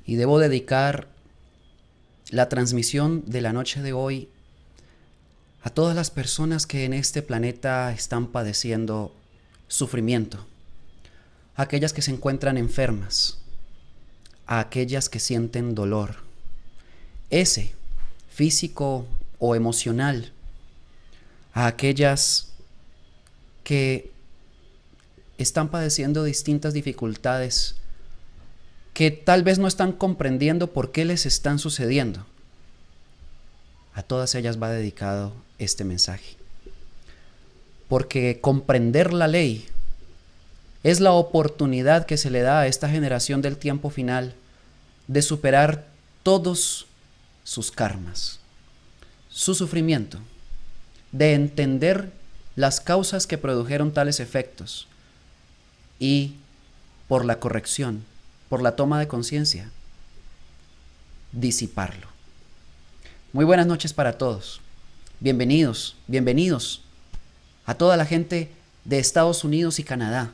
y debo dedicar la transmisión de la noche de hoy a todas las personas que en este planeta están padeciendo sufrimiento, a aquellas que se encuentran enfermas, a aquellas que sienten dolor, ese físico o emocional, a aquellas que están padeciendo distintas dificultades que tal vez no están comprendiendo por qué les están sucediendo. A todas ellas va dedicado este mensaje. Porque comprender la ley es la oportunidad que se le da a esta generación del tiempo final de superar todos sus karmas, su sufrimiento, de entender las causas que produjeron tales efectos y, por la corrección, por la toma de conciencia, disiparlo. Muy buenas noches para todos. Bienvenidos a toda la gente de Estados Unidos y Canadá,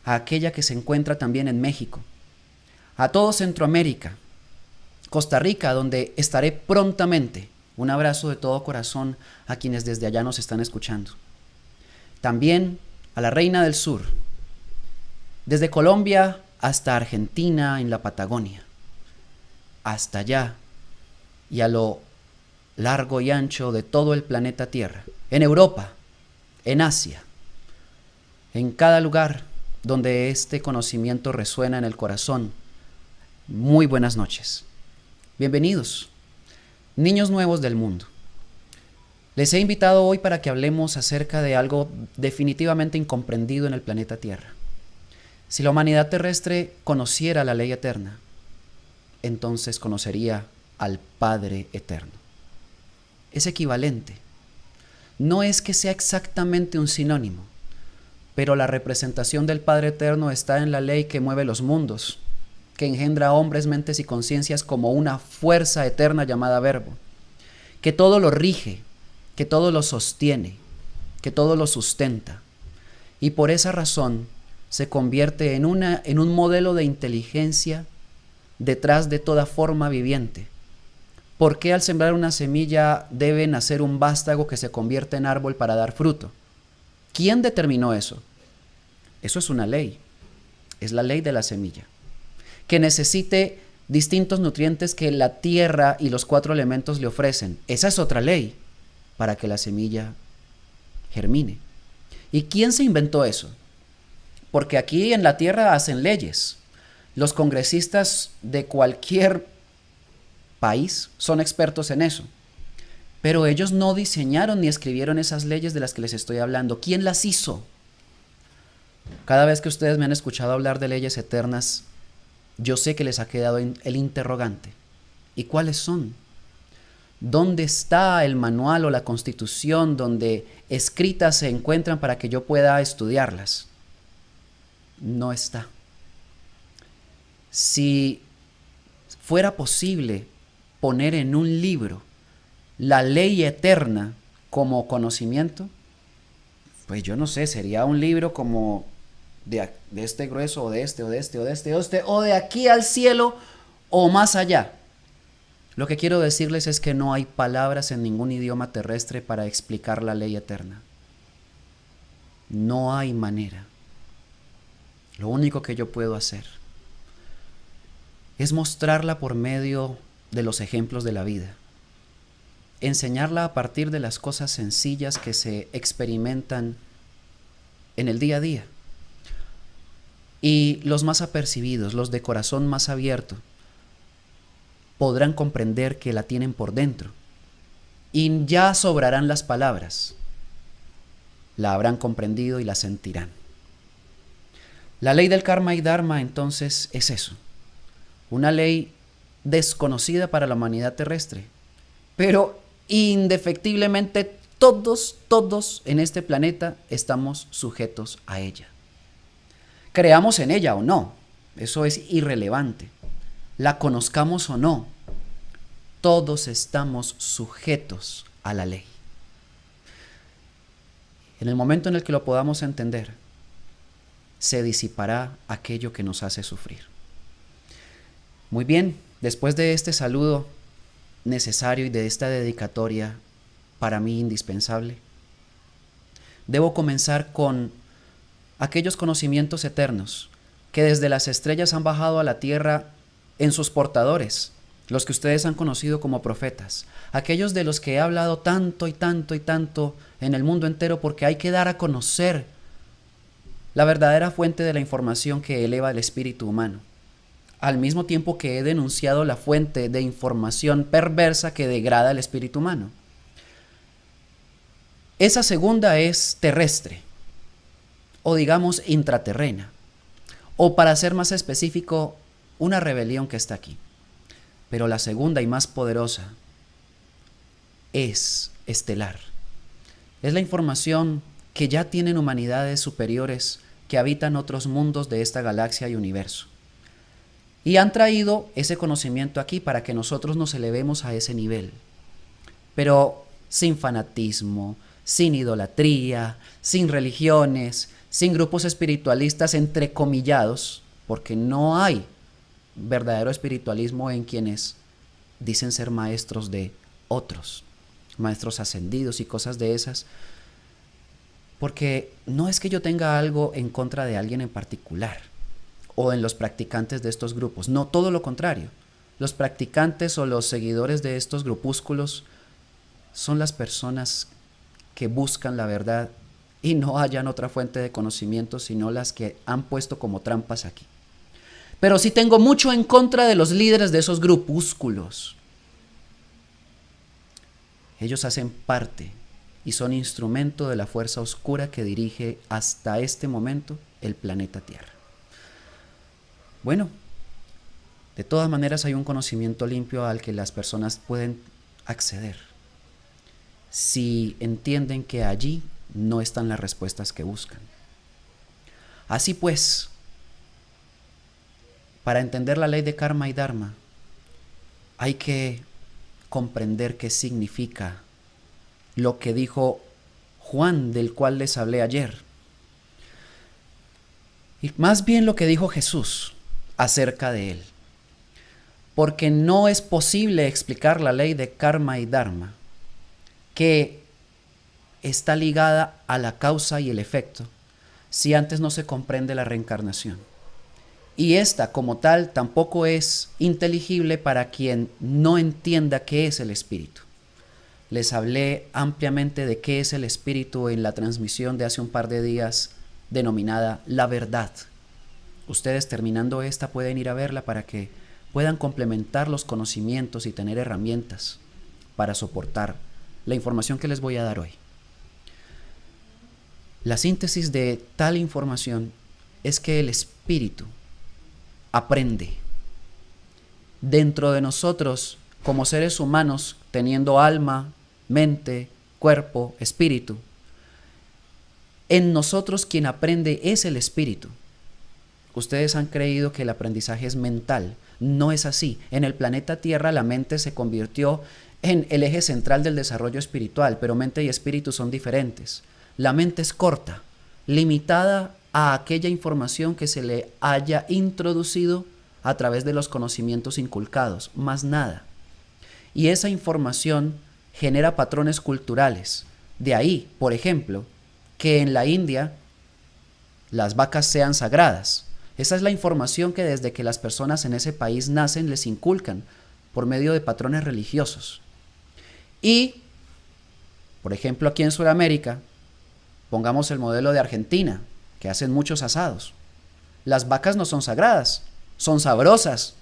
a aquella que se encuentra también en México, a todo Centroamérica, Costa Rica, donde estaré prontamente. Un abrazo de todo corazón a quienes desde allá nos están escuchando. También a la Reina del Sur, desde Colombia hasta Argentina, en la Patagonia, hasta allá y a lo largo y ancho de todo el planeta Tierra, en Europa, en Asia, en cada lugar donde este conocimiento resuena en el corazón. Muy buenas noches. Bienvenidos, niños nuevos del mundo. Les he invitado hoy para que hablemos acerca de algo definitivamente incomprendido en el planeta Tierra. Si la humanidad terrestre conociera la ley eterna, entonces conocería al Padre Eterno. Es equivalente. No es que sea exactamente un sinónimo, pero la representación del Padre Eterno está en la ley que mueve los mundos, que engendra hombres, mentes y conciencias como una fuerza eterna llamada Verbo, que todo lo rige, que todo lo sostiene, que todo lo sustenta, y por esa razón se convierte en un modelo de inteligencia detrás de toda forma viviente. ¿Por qué al sembrar una semilla debe nacer un vástago que se convierte en árbol para dar fruto? ¿Quién determinó eso? Eso es una ley. Es la ley de la semilla. Que necesite distintos nutrientes que la tierra y los 4 elementos le ofrecen. Esa es otra ley para que la semilla germine. ¿Y quién se inventó eso? Porque aquí en la tierra hacen leyes. Los congresistas de cualquier país son expertos en eso. Pero ellos no diseñaron ni escribieron esas leyes de las que les estoy hablando. ¿Quién las hizo? Cada vez que ustedes me han escuchado hablar de leyes eternas, yo sé que les ha quedado el interrogante. ¿Y cuáles son? ¿Dónde está el manual o la constitución donde escritas se encuentran para que yo pueda estudiarlas? No está. Si fuera posible poner en un libro la ley eterna como conocimiento, pues yo no sé, sería un libro como de este grueso, o de este, o de este, o de este, o de aquí al cielo, o más allá. Lo que quiero decirles es que no hay palabras en ningún idioma terrestre para explicar la ley eterna. No hay manera. Lo único que yo puedo hacer es mostrarla por medio de los ejemplos de la vida. Enseñarla a partir de las cosas sencillas que se experimentan en el día a día. Y los más apercibidos, los de corazón más abierto, podrán comprender que la tienen por dentro. Y ya sobrarán las palabras. La habrán comprendido y la sentirán. La ley del karma y dharma entonces es eso. Una ley desconocida para la humanidad terrestre, pero indefectiblemente todos en este planeta estamos sujetos a ella. Creamos en ella o no, eso es irrelevante. La conozcamos o no, todos estamos sujetos a la ley. En el momento en el que lo podamos entender, se disipará aquello que nos hace sufrir. Muy bien, Después de este saludo necesario y de esta dedicatoria para mí indispensable, debo comenzar con aquellos conocimientos eternos que desde las estrellas han bajado a la tierra en sus portadores, los que ustedes han conocido como profetas, aquellos de los que he hablado tanto y tanto y tanto en el mundo entero, porque hay que dar a conocer la verdadera fuente de la información que eleva el espíritu humano, al mismo tiempo que he denunciado la fuente de información perversa que degrada el espíritu humano. Esa segunda es terrestre, o digamos intraterrena, o para ser más específico, una rebelión que está aquí. Pero la segunda y más poderosa es estelar. Es la información que ya tienen humanidades superiores que habitan otros mundos de esta galaxia y universo. Y han traído ese conocimiento aquí para que nosotros nos elevemos a ese nivel. Pero sin fanatismo, sin idolatría, sin religiones, sin grupos espiritualistas entrecomillados, porque no hay verdadero espiritualismo en quienes dicen ser maestros de otros, maestros ascendidos y cosas de esas, porque no es que yo tenga algo en contra de alguien en particular o en los practicantes de estos grupos, no, todo lo contrario. Los practicantes o los seguidores de estos grupúsculos son las personas que buscan la verdad y no hallan otra fuente de conocimiento sino las que han puesto como trampas aquí. Pero sí tengo mucho en contra de los líderes de esos grupúsculos. Ellos hacen parte y son instrumento de la fuerza oscura que dirige hasta este momento el planeta Tierra. Bueno, de todas maneras hay un conocimiento limpio al que las personas pueden acceder si entienden que allí no están las respuestas que buscan. Así pues, para entender la ley de karma y dharma, hay que comprender qué significa lo que dijo Juan, del cual les hablé ayer, y más bien lo que dijo Jesús acerca de él, porque no es posible explicar la ley de karma y dharma, que está ligada a la causa y el efecto, si antes no se comprende la reencarnación. Y esta como tal tampoco es inteligible para quien no entienda qué es el espíritu. Les hablé ampliamente de qué es el espíritu en la transmisión de hace un par de días denominada La Verdad. Ustedes terminando esta pueden ir a verla para que puedan complementar los conocimientos y tener herramientas para soportar la información que les voy a dar hoy. La síntesis de tal información es que el espíritu aprende. Dentro de nosotros, como seres humanos, teniendo alma, mente, cuerpo, espíritu, en nosotros quien aprende es el espíritu. Ustedes han creído que el aprendizaje es mental. No es así. En el planeta Tierra la mente se convirtió en el eje central del desarrollo espiritual, pero mente y espíritu son diferentes. La mente es corta, limitada a aquella información que se le haya introducido a través de los conocimientos inculcados, más nada. Y esa información genera patrones culturales. De ahí, por ejemplo, que en la India las vacas sean sagradas. Esa es la información que desde que las personas en ese país nacen les inculcan por medio de patrones religiosos. Y, por ejemplo, aquí en Sudamérica, pongamos el modelo de Argentina, que hacen muchos asados. Las vacas no son sagradas, son sabrosas.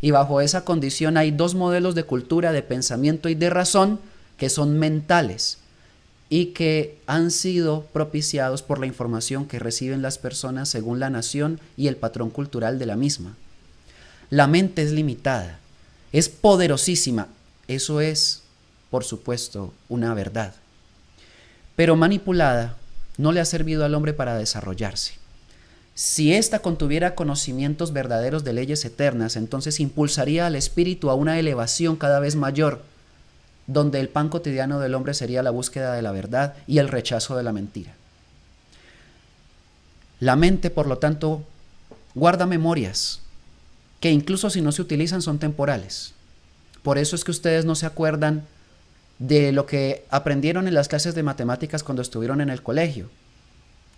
Y bajo esa condición hay dos modelos de cultura, de pensamiento y de razón que son mentales y que han sido propiciados por la información que reciben las personas según la nación y el patrón cultural de la misma. La mente es limitada, es poderosísima, eso es, por supuesto, una verdad, pero manipulada no le ha servido al hombre para desarrollarse. Si ésta contuviera conocimientos verdaderos de leyes eternas, entonces impulsaría al espíritu a una elevación cada vez mayor, donde el pan cotidiano del hombre sería la búsqueda de la verdad y el rechazo de la mentira. La mente, por lo tanto, guarda memorias que incluso si no se utilizan son temporales. Por eso es que ustedes no se acuerdan de lo que aprendieron en las clases de matemáticas cuando estuvieron en el colegio.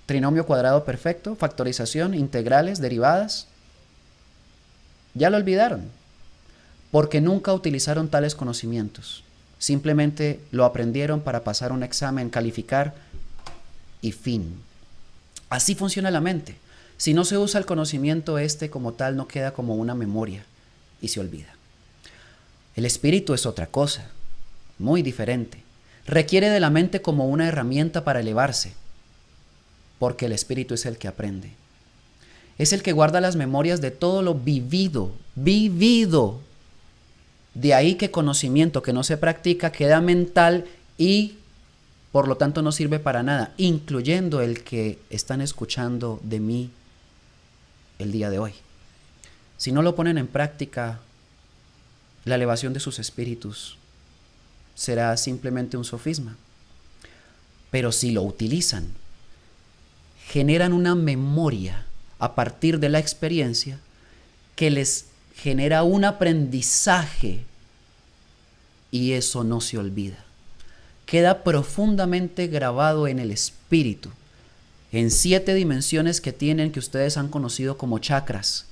Trinomio cuadrado perfecto, factorización, integrales, derivadas. Ya lo olvidaron, porque nunca utilizaron tales conocimientos. Simplemente lo aprendieron para pasar un examen, calificar y fin. Así funciona la mente. Si no se usa el conocimiento como tal, no queda como una memoria y se olvida. El espíritu es otra cosa, muy diferente. Requiere de la mente como una herramienta para elevarse, porque el espíritu es el que aprende. Es el que guarda las memorias de todo lo vivido. De ahí que conocimiento que no se practica queda mental y por lo tanto no sirve para nada, incluyendo el que están escuchando de mí el día de hoy. Si no lo ponen en práctica, la elevación de sus espíritus será simplemente un sofisma. Pero si lo utilizan, generan una memoria a partir de la experiencia que les genera un aprendizaje y eso no se olvida. Queda profundamente grabado en el espíritu, en 7 dimensiones que tienen, que ustedes han conocido como chakras,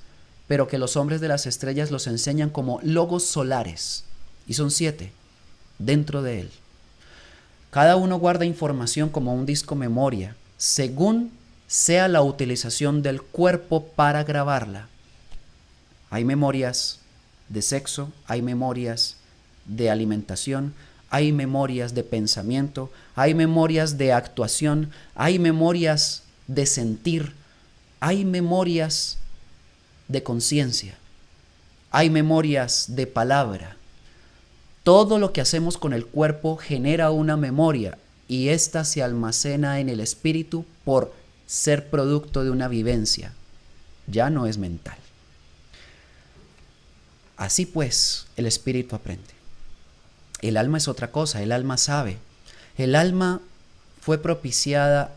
pero que los hombres de las estrellas los enseñan como logos solares, y son 7 dentro de él. Cada uno guarda información como un disco memoria, según sea la utilización del cuerpo para grabarla. Hay memorias de sexo, hay memorias de alimentación, hay memorias de pensamiento, hay memorias de actuación, hay memorias de sentir, hay memorias de conciencia, hay memorias de palabra. Todo lo que hacemos con el cuerpo genera una memoria y ésta se almacena en el espíritu por ser producto de una vivencia. Ya no es mental. Así pues, el espíritu aprende. El alma es otra cosa, el alma sabe. El alma fue propiciada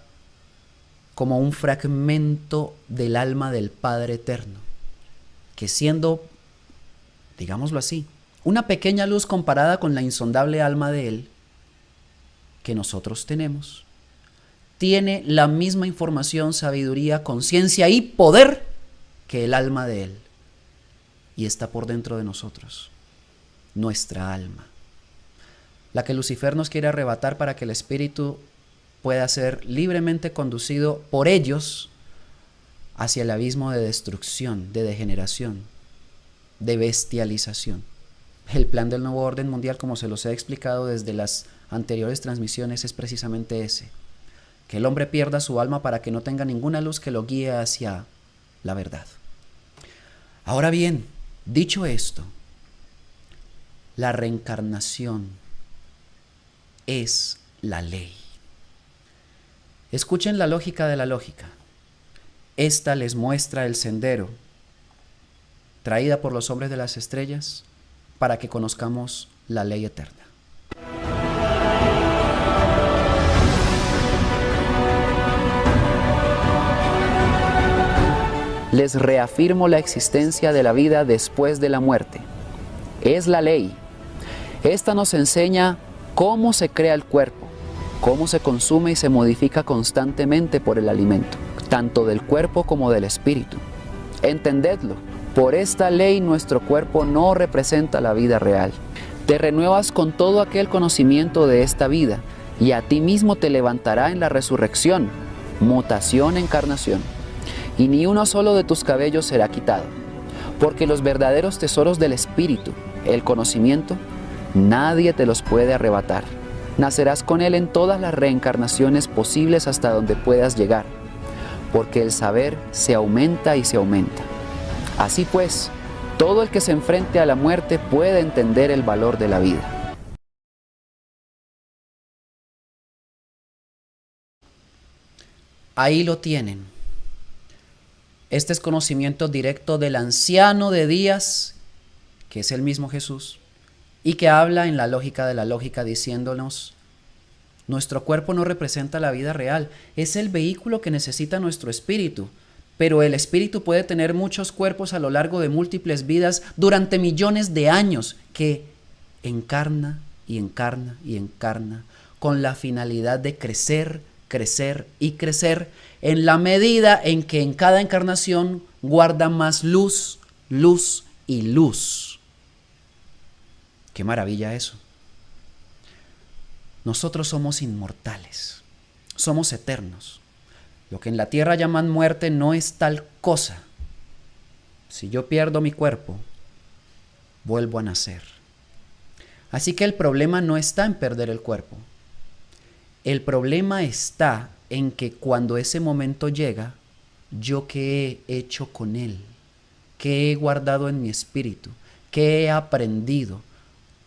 como un fragmento del alma del Padre Eterno, que siendo, digámoslo así, una pequeña luz comparada con la insondable alma de Él que nosotros tenemos, tiene la misma información, sabiduría, conciencia y poder que el alma de Él. Y está por dentro de nosotros, nuestra alma, la que Lucifer nos quiere arrebatar para que el espíritu pueda ser libremente conducido por ellos hacia el abismo de destrucción, de degeneración, de bestialización. El plan del nuevo orden mundial, como se los he explicado desde las anteriores transmisiones, es precisamente ese: que el hombre pierda su alma para que no tenga ninguna luz que lo guíe hacia la verdad. Ahora bien, dicho esto, la reencarnación es la ley. Escuchen la lógica de la lógica. Esta les muestra el sendero, traída por los hombres de las estrellas, para que conozcamos la ley eterna. Les reafirmo la existencia de la vida después de la muerte. Es la ley. Esta nos enseña cómo se crea el cuerpo, cómo se consume y se modifica constantemente por el alimento, tanto del cuerpo como del espíritu. Entendedlo, por esta ley nuestro cuerpo no representa la vida real. Te renuevas con todo aquel conocimiento de esta vida y a ti mismo te levantará en la resurrección, mutación, encarnación. Y ni uno solo de tus cabellos será quitado, porque los verdaderos tesoros del espíritu, el conocimiento, nadie te los puede arrebatar. Nacerás con él en todas las reencarnaciones posibles hasta donde puedas llegar, porque el saber se aumenta y se aumenta. Así pues, todo el que se enfrente a la muerte puede entender el valor de la vida. Ahí lo tienen. Este es conocimiento directo del anciano de días, que es el mismo Jesús, y que habla en la lógica de la lógica diciéndonos: nuestro cuerpo no representa la vida real, es el vehículo que necesita nuestro espíritu, Pero el espíritu puede tener muchos cuerpos a lo largo de múltiples vidas durante millones de años que encarna y encarna y encarna con la finalidad de crecer, crecer y crecer en la medida en que en cada encarnación guarda más luz, luz y luz. ¡Qué maravilla eso! Nosotros somos inmortales, somos eternos. Lo que en la tierra llaman muerte no es tal cosa. Si yo pierdo mi cuerpo, vuelvo a nacer. Así que el problema no está en perder el cuerpo. El problema está en que cuando ese momento llega, ¿yo qué he hecho con él? ¿Qué he guardado en mi espíritu? ¿Qué he aprendido?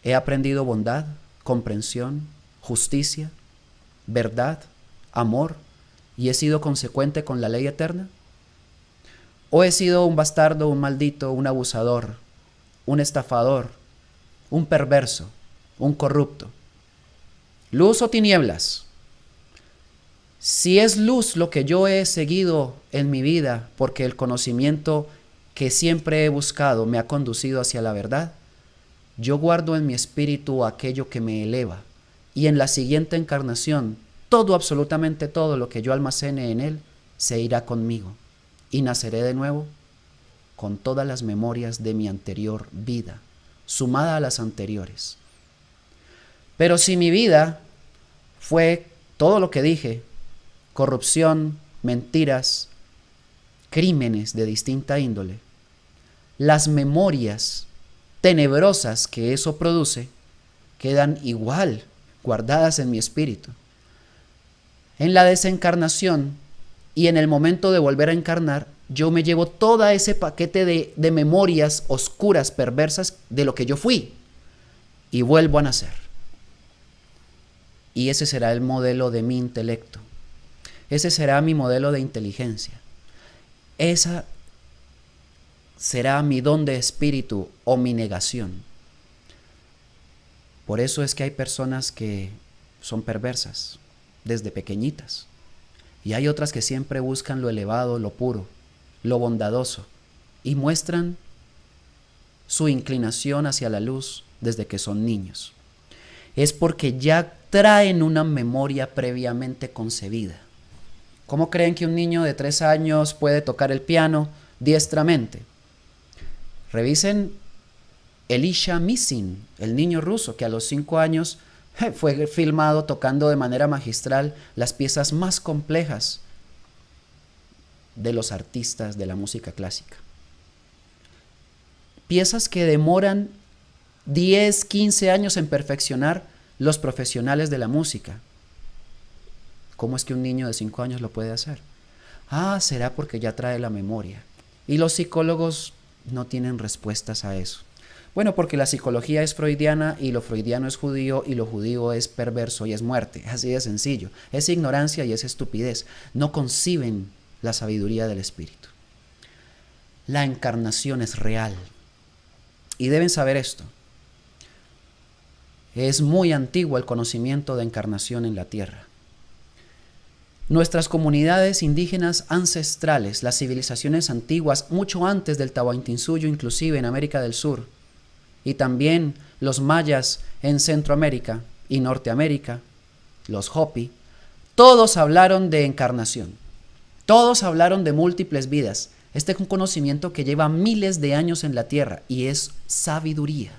¿He aprendido bondad, comprensión, justicia, verdad, amor? ¿Y he sido consecuente con la ley eterna? ¿O he sido un bastardo, un maldito, un abusador, un estafador, un perverso, un corrupto? ¿Luz o tinieblas? Si es luz lo que yo he seguido en mi vida, porque el conocimiento que siempre he buscado me ha conducido hacia la verdad, yo guardo en mi espíritu aquello que me eleva, y en la siguiente encarnación, todo, absolutamente todo lo que yo almacene en él, se irá conmigo, y naceré de nuevo con todas las memorias de mi anterior vida, sumada a las anteriores. Pero si mi vida fue todo lo que dije, corrupción, mentiras, crímenes de distinta índole, las memorias tenebrosas que eso produce quedan igual guardadas en mi espíritu. En la desencarnación y en el momento de volver a encarnar, yo me llevo todo ese paquete de memorias oscuras, perversas de lo que yo fui y vuelvo a nacer. Y ese será el modelo de mi intelecto. Ese será mi modelo de inteligencia. Esa será mi don de espíritu o mi negación. Por eso es que hay personas que son perversas desde pequeñitas. Y hay otras que siempre buscan lo elevado, lo puro, lo bondadoso, y muestran su inclinación hacia la luz desde que son niños. Es porque ya traen una memoria previamente concebida. ¿Cómo creen que un niño de 3 años puede tocar el piano diestramente? Revisen Elisha Misin, el niño ruso que a los 5 años fue filmado tocando de manera magistral las piezas más complejas de los artistas de la música clásica. Piezas que demoran 10, 15 años en perfeccionar los profesionales de la música. ¿Cómo es que un niño de 5 años lo puede hacer? Será porque ya trae la memoria. Y los psicólogos no tienen respuestas a eso. Bueno, porque la psicología es freudiana y lo freudiano es judío y lo judío es perverso y es muerte. Así de sencillo. Es ignorancia y es estupidez. No conciben la sabiduría del espíritu. La encarnación es real. Y deben saber esto. Es muy antiguo el conocimiento de encarnación en la tierra. Nuestras comunidades indígenas ancestrales, las civilizaciones antiguas, mucho antes del Tahuantinsuyo, inclusive en América del Sur, y también los mayas en Centroamérica y Norteamérica, los Hopi, todos hablaron de encarnación. Todos hablaron de múltiples vidas. Este es un conocimiento que lleva miles de años en la tierra y es sabiduría.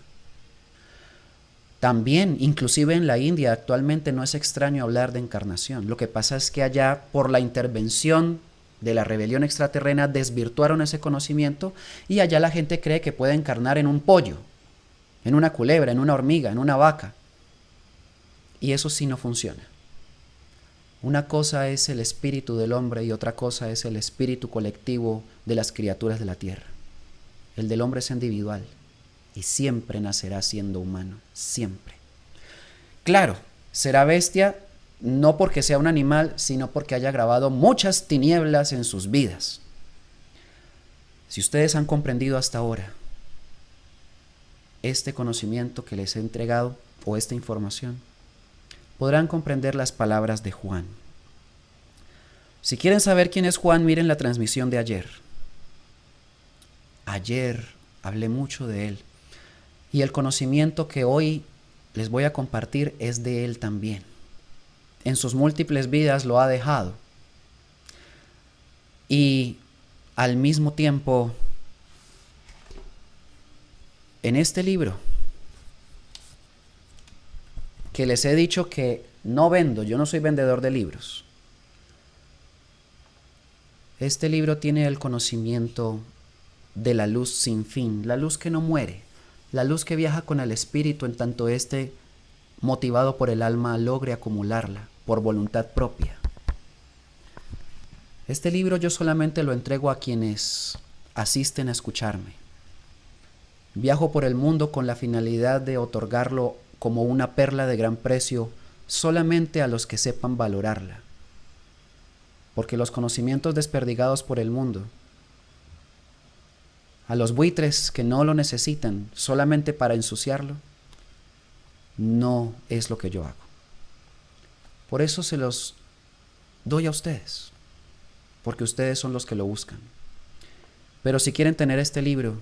También, inclusive en la India, actualmente no es extraño hablar de encarnación. Lo que pasa es que allá, por la intervención de la rebelión extraterrena, desvirtuaron ese conocimiento y allá la gente cree que puede encarnar en un pollo, en una culebra, en una hormiga, en una vaca. Y eso sí no funciona. Una cosa es el espíritu del hombre y otra cosa es el espíritu colectivo de las criaturas de la tierra. El del hombre es individual y siempre nacerá siendo humano, siempre. Claro, será bestia no porque sea un animal, sino porque haya grabado muchas tinieblas en sus vidas. Si ustedes han comprendido hasta ahora este conocimiento que les he entregado o esta información, podrán comprender las palabras de Juan. Si quieren saber quién es Juan, miren la transmisión de ayer. Ayer hablé mucho de él. Y el conocimiento que hoy les voy a compartir es de él también. En sus múltiples vidas lo ha dejado. Y al mismo tiempo, en este libro, que les he dicho que no vendo, yo no soy vendedor de libros. Este libro tiene el conocimiento de la luz sin fin, la luz que no muere, la luz que viaja con el espíritu en tanto éste, motivado por el alma, logre acumularla por voluntad propia. Este libro yo solamente lo entrego a quienes asisten a escucharme. Viajo por el mundo con la finalidad de otorgarlo como una perla de gran precio solamente a los que sepan valorarla. Porque los conocimientos desperdigados por el mundo, a los buitres que no lo necesitan solamente para ensuciarlo, no es lo que yo hago. Por eso se los doy a ustedes, porque ustedes son los que lo buscan. Pero si quieren tener este libro,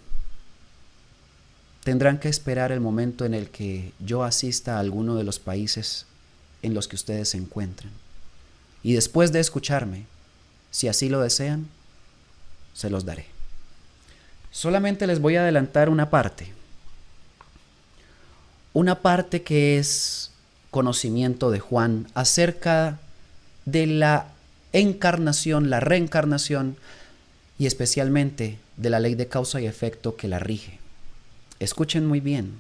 tendrán que esperar el momento en el que yo asista a alguno de los países en los que ustedes se encuentran. Y después de escucharme, si así lo desean, se los daré. Solamente les voy a adelantar una parte. Una parte que es conocimiento de Juan acerca de la encarnación, la reencarnación y especialmente de la ley de causa y efecto que la rige. Escuchen muy bien.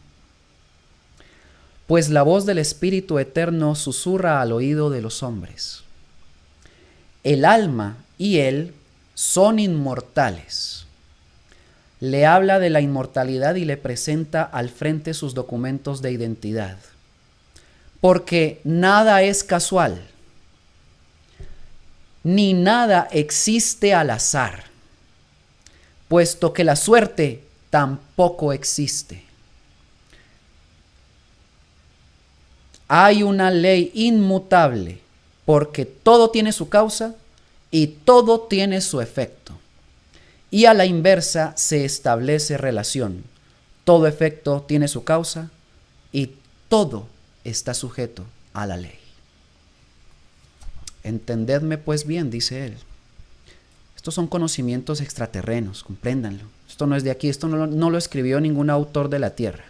Pues la voz del Espíritu Eterno susurra al oído de los hombres. El alma y él son inmortales. Le habla de la inmortalidad y le presenta al frente sus documentos de identidad. Porque nada es casual, ni nada existe al azar, puesto que la suerte tampoco existe. Hay una ley inmutable, porque todo tiene su causa y todo tiene su efecto. Y a la inversa se establece relación. Todo efecto tiene su causa y todo está sujeto a la ley. Entendedme pues bien, dice él. Estos son conocimientos extraterrenos, compréndanlo. Esto no es de aquí, esto no lo escribió ningún autor de la tierra.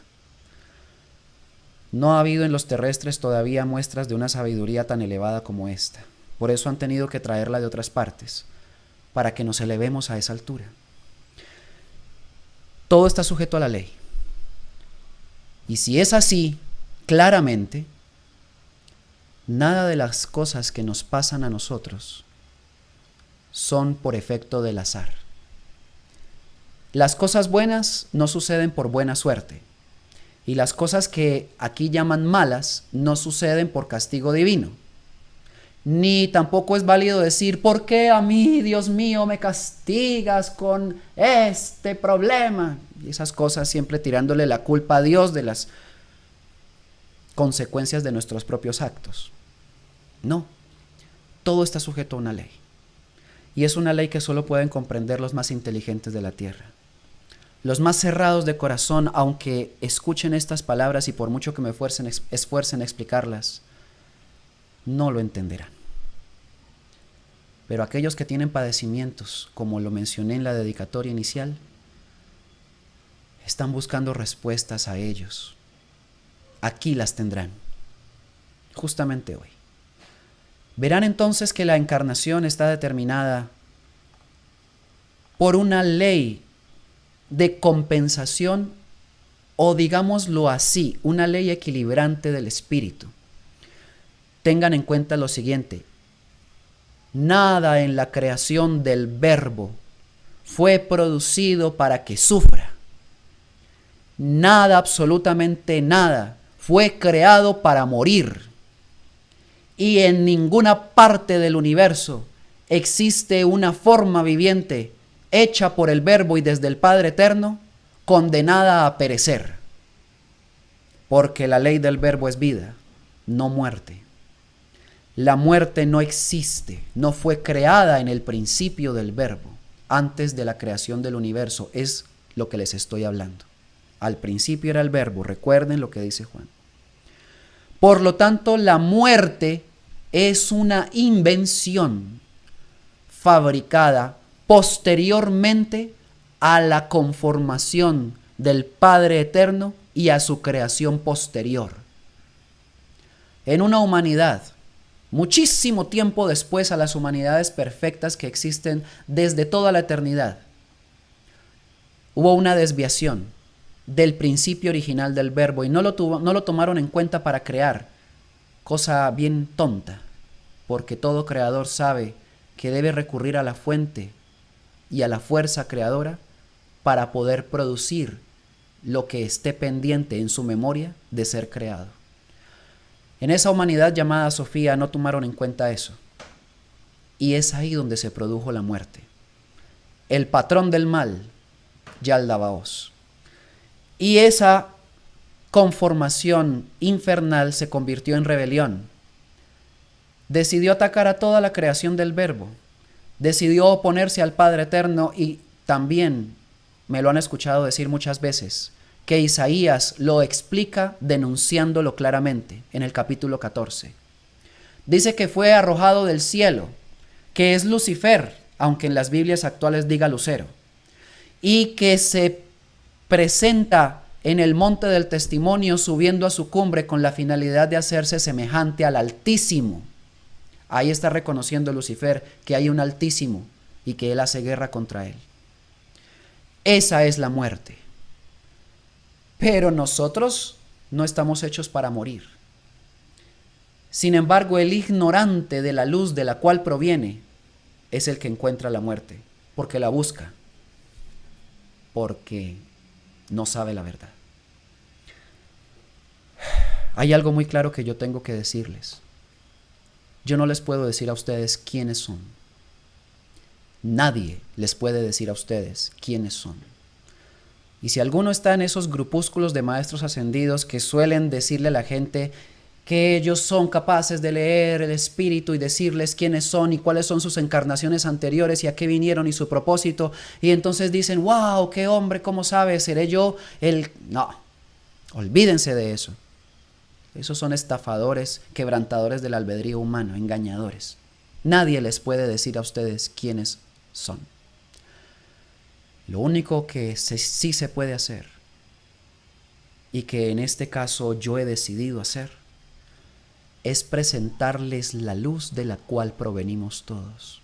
No ha habido en los terrestres todavía muestras de una sabiduría tan elevada como esta. Por eso han tenido que traerla de otras partes, para que nos elevemos a esa altura. Todo está sujeto a la ley. Y si es así, claramente, nada de las cosas que nos pasan a nosotros son por efecto del azar. Las cosas buenas no suceden por buena suerte. Y las cosas que aquí llaman malas no suceden por castigo divino. Ni tampoco es válido decir, ¿por qué a mí, Dios mío, me castigas con este problema? Y esas cosas siempre tirándole la culpa a Dios de las consecuencias de nuestros propios actos. No, todo está sujeto a una ley. Y es una ley que solo pueden comprender los más inteligentes de la tierra. Los más cerrados de corazón, aunque escuchen estas palabras y por mucho que me esfuercen a explicarlas, no lo entenderán. Pero aquellos que tienen padecimientos, como lo mencioné en la dedicatoria inicial, están buscando respuestas a ellos. Aquí las tendrán, justamente hoy. Verán entonces que la encarnación está determinada por una ley de compensación, o digámoslo así, una ley equilibrante del espíritu. Tengan en cuenta lo siguiente: nada en la creación del Verbo fue producido para que sufra. Nada, absolutamente nada, fue creado para morir. Y en ninguna parte del universo existe una forma viviente hecha por el Verbo y desde el Padre Eterno, condenada a perecer. Porque la ley del Verbo es vida, no muerte. La muerte no existe, no fue creada en el principio del verbo, antes de la creación del universo, es lo que les estoy hablando. Al principio era el verbo, recuerden lo que dice Juan. Por lo tanto, la muerte es una invención fabricada posteriormente a la conformación del Padre Eterno y a su creación posterior. En una humanidad, muchísimo tiempo después a las humanidades perfectas que existen desde toda la eternidad, hubo una desviación del principio original del verbo y no lo tomaron en cuenta para crear, cosa bien tonta, porque todo creador sabe que debe recurrir a la fuente y a la fuerza creadora para poder producir lo que esté pendiente en su memoria de ser creado. En esa humanidad llamada Sofía no tomaron en cuenta eso, y es ahí donde se produjo la muerte. El patrón del mal, Yaldabaoth. Y esa conformación infernal se convirtió en rebelión. Decidió atacar a toda la creación del verbo. Decidió oponerse al Padre Eterno y también, me lo han escuchado decir muchas veces, que Isaías lo explica denunciándolo claramente en el capítulo 14. Dice que fue arrojado del cielo, que es Lucifer, aunque en las Biblias actuales diga Lucero, y que se presenta en el monte del testimonio subiendo a su cumbre con la finalidad de hacerse semejante al Altísimo. Ahí está reconociendo Lucifer que hay un Altísimo y que él hace guerra contra él. Esa es la muerte. Pero nosotros no estamos hechos para morir. Sin embargo, el ignorante de la luz de la cual proviene es el que encuentra la muerte, porque la busca, porque no sabe la verdad. Hay algo muy claro que yo tengo que decirles. Yo no les puedo decir a ustedes quiénes son. Nadie les puede decir a ustedes quiénes son. Y si alguno está en esos grupúsculos de maestros ascendidos que suelen decirle a la gente que ellos son capaces de leer el espíritu y decirles quiénes son y cuáles son sus encarnaciones anteriores y a qué vinieron y su propósito, y entonces dicen, wow, qué hombre, ¿cómo sabe? ¿Seré yo el...? No, olvídense de eso. Esos son estafadores, quebrantadores del albedrío humano, engañadores. Nadie les puede decir a ustedes quiénes son. Lo único que sí se puede hacer, y que en este caso yo he decidido hacer, es presentarles la luz de la cual provenimos todos,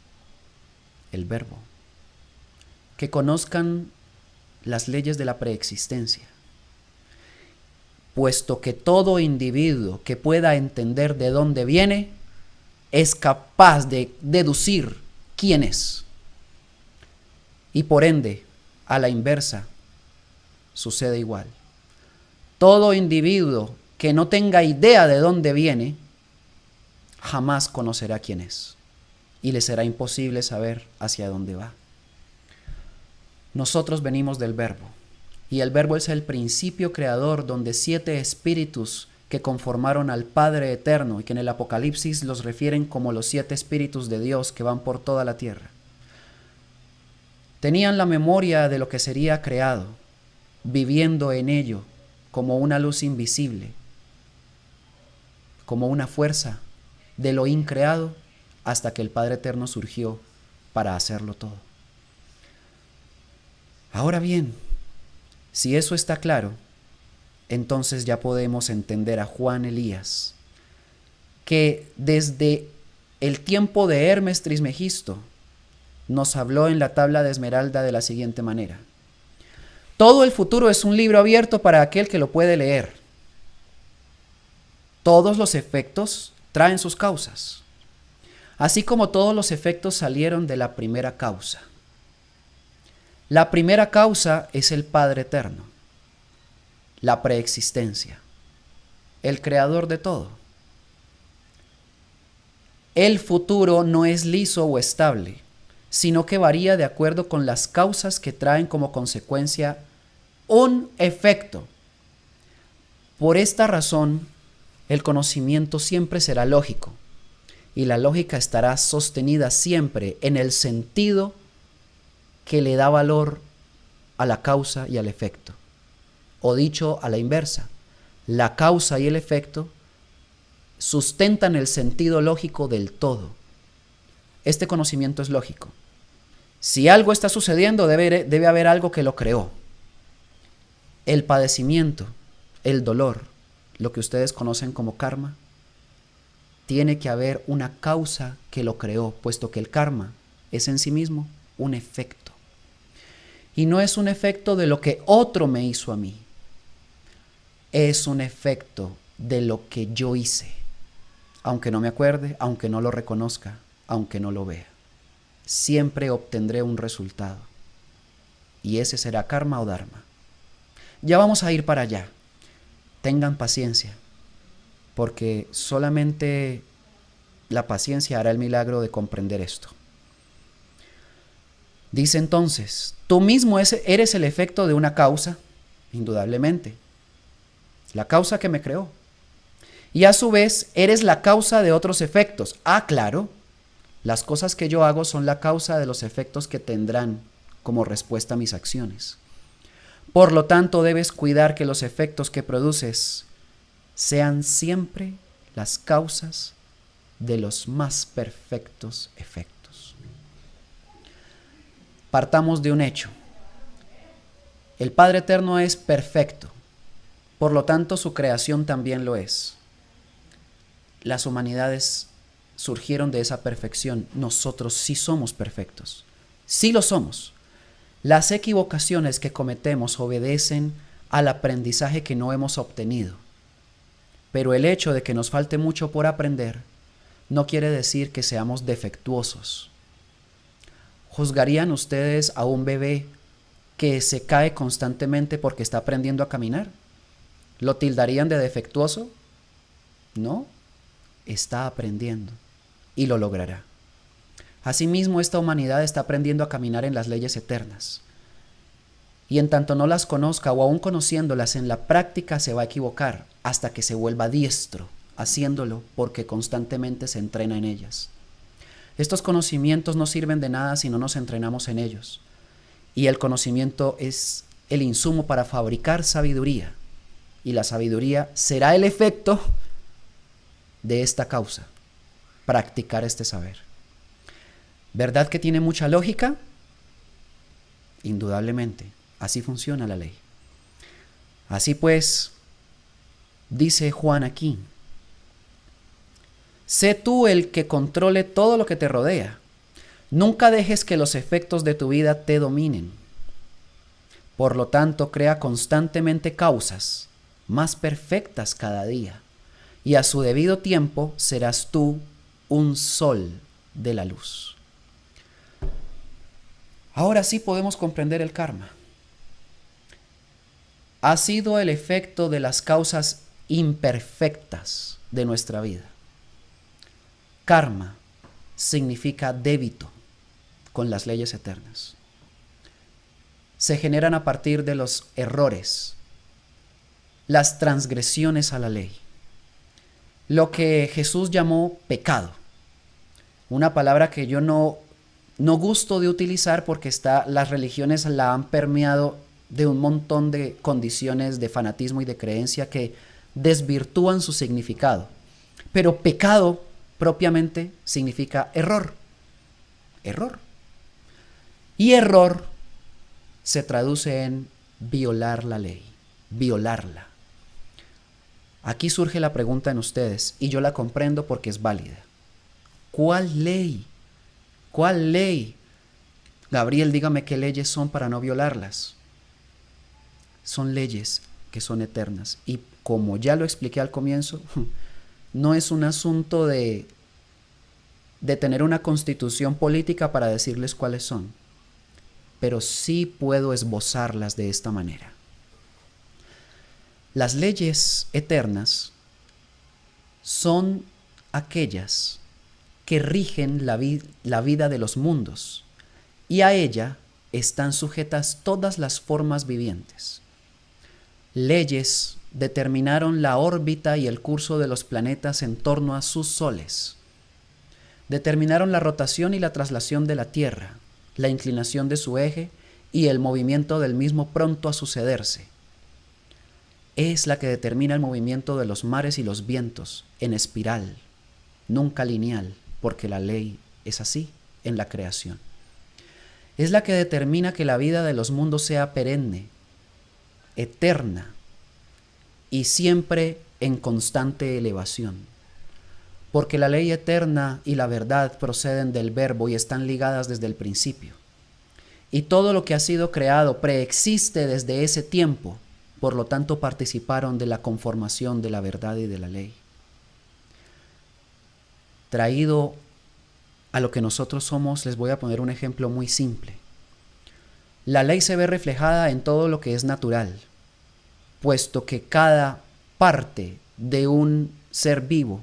el verbo. Que conozcan las leyes de la preexistencia, puesto que todo individuo que pueda entender de dónde viene es capaz de deducir quién es. Y por ende, a la inversa, sucede igual. Todo individuo que no tenga idea de dónde viene, jamás conocerá quién es, y le será imposible saber hacia dónde va. Nosotros venimos del verbo, y el verbo es el principio creador donde 7 espíritus que conformaron al Padre Eterno y que en el Apocalipsis los refieren como los 7 espíritus de Dios que van por toda la tierra. Tenían la memoria de lo que sería creado, viviendo en ello como una luz invisible, como una fuerza de lo increado, hasta que el Padre Eterno surgió para hacerlo todo. Ahora bien, si eso está claro, entonces ya podemos entender a Juan Elías, que desde el tiempo de Hermes Trismegisto nos habló en la tabla de esmeralda de la siguiente manera: todo el futuro es un libro abierto para aquel que lo puede leer. Todos los efectos traen sus causas, así como todos los efectos salieron de la primera causa. La primera causa es el Padre Eterno, la preexistencia, el creador de todo. El futuro no es liso o estable, sino que varía de acuerdo con las causas que traen como consecuencia un efecto. Por esta razón, el conocimiento siempre será lógico, y la lógica estará sostenida siempre en el sentido que le da valor a la causa y al efecto. O dicho a la inversa, la causa y el efecto sustentan el sentido lógico del todo. Este conocimiento es lógico. Si algo está sucediendo, debe haber algo que lo creó. El padecimiento, el dolor, lo que ustedes conocen como karma, tiene que haber una causa que lo creó, puesto que el karma es en sí mismo un efecto. Y no es un efecto de lo que otro me hizo a mí. Es un efecto de lo que yo hice. Aunque no me acuerde, aunque no lo reconozca, aunque no lo vea. Siempre obtendré un resultado. Y ese será karma o dharma. Ya vamos a ir para allá. Tengan paciencia, porque solamente la paciencia hará el milagro de comprender esto. Dice entonces, tú mismo eres el efecto de una causa, indudablemente, la causa que me creó. Y a su vez, eres la causa de otros efectos. Ah, claro, las cosas que yo hago son la causa de los efectos que tendrán como respuesta a mis acciones. Por lo tanto, debes cuidar que los efectos que produces sean siempre las causas de los más perfectos efectos. Partamos de un hecho. El Padre Eterno es perfecto, por lo tanto su creación también lo es. Las humanidades surgieron de esa perfección. Nosotros sí somos perfectos, sí lo somos. Las equivocaciones que cometemos obedecen al aprendizaje que no hemos obtenido. Pero el hecho de que nos falte mucho por aprender no quiere decir que seamos defectuosos. ¿Juzgarían ustedes a un bebé que se cae constantemente porque está aprendiendo a caminar? ¿Lo tildarían de defectuoso? No, está aprendiendo y lo logrará. Asimismo, esta humanidad está aprendiendo a caminar en las leyes eternas. Y en tanto no las conozca o aún conociéndolas, en la práctica se va a equivocar hasta que se vuelva diestro haciéndolo, porque constantemente se entrena en ellas. Estos conocimientos no sirven de nada si no nos entrenamos en ellos. Y el conocimiento es el insumo para fabricar sabiduría. Y la sabiduría será el efecto de esta causa, practicar este saber. ¿Verdad que tiene mucha lógica? Indudablemente, así funciona la ley. Así pues, dice Juan aquí, sé tú el que controle todo lo que te rodea. Nunca dejes que los efectos de tu vida te dominen. Por lo tanto, crea constantemente causas más perfectas cada día, y a su debido tiempo serás tú un sol de la luz. Ahora sí podemos comprender el karma. Ha sido el efecto de las causas imperfectas de nuestra vida. Karma significa débito con las leyes eternas. Se generan a partir de los errores, las transgresiones a la ley. Lo que Jesús llamó pecado. Una palabra que yo no gusto de utilizar porque las religiones la han permeado de un montón de condiciones de fanatismo y de creencia que desvirtúan su significado. Pero pecado propiamente significa error. Error. Y error se traduce en violar la ley, violarla. Aquí surge la pregunta en ustedes y yo la comprendo porque es válida. ¿Cuál ley? ¿Cuál ley? Gabriel, dígame qué leyes son para no violarlas. Son leyes que son eternas. Y como ya lo expliqué al comienzo, no es un asunto de tener una constitución política para decirles cuáles son. Pero sí puedo esbozarlas de esta manera. Las leyes eternas son aquellas que rigen la vida de los mundos, y a ella están sujetas todas las formas vivientes. Leyes determinaron la órbita y el curso de los planetas en torno a sus soles. determinaron la rotación y la traslación de la Tierra, la inclinación de su eje y el movimiento del mismo pronto a sucederse. Es la que determina el movimiento de los mares y los vientos en espiral, nunca lineal, porque la ley es así en la creación. Es la que determina que la vida de los mundos sea perenne, eterna y siempre en constante elevación. Porque la ley eterna y la verdad proceden del Verbo y están ligadas desde el principio. Y todo lo que ha sido creado preexiste desde ese tiempo, por lo tanto participaron de la conformación de la verdad y de la ley. Traído a lo que nosotros somos, les voy a poner un ejemplo muy simple. La ley se ve reflejada en todo lo que es natural, puesto que cada parte de un ser vivo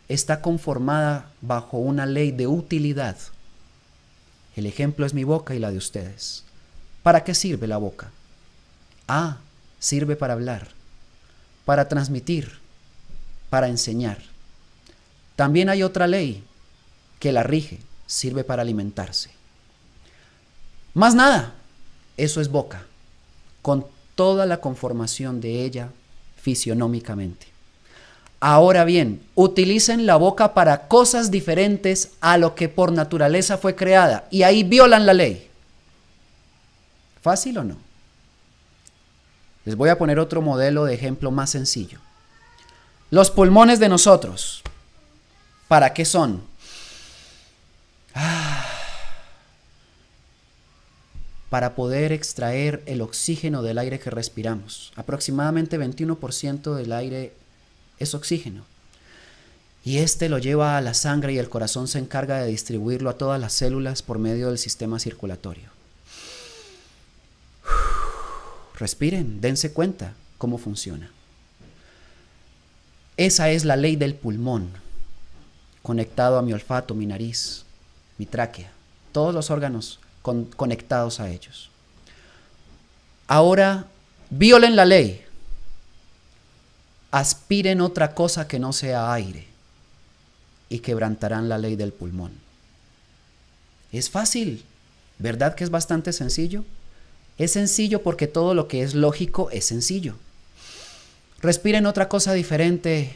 está conformada bajo una ley de utilidad. El ejemplo es mi boca y la de ustedes. ¿Para qué sirve la boca? Sirve para hablar, para transmitir, para enseñar. También hay otra ley que la rige, sirve para alimentarse. Más nada, eso es boca, con toda la conformación de ella fisionómicamente. Ahora bien, utilicen la boca para cosas diferentes a lo que por naturaleza fue creada y ahí violan la ley. ¿Fácil o no? Les voy a poner otro modelo de ejemplo más sencillo. Los pulmones de nosotros, ¿para qué son? Para poder extraer el oxígeno del aire que respiramos. Aproximadamente 21% del aire es oxígeno. Y este lo lleva a la sangre y el corazón se encarga de distribuirlo a todas las células por medio del sistema circulatorio. Respiren, dense cuenta cómo funciona. Esa es la ley del pulmón, conectado a mi olfato, mi nariz, mi tráquea, todos los órganos conectados a ellos. Ahora, violen la ley. Aspiren otra cosa que no sea aire y quebrantarán la ley del pulmón. Es fácil, ¿verdad que es bastante sencillo? Es sencillo porque todo lo que es lógico es sencillo. Respiren otra cosa diferente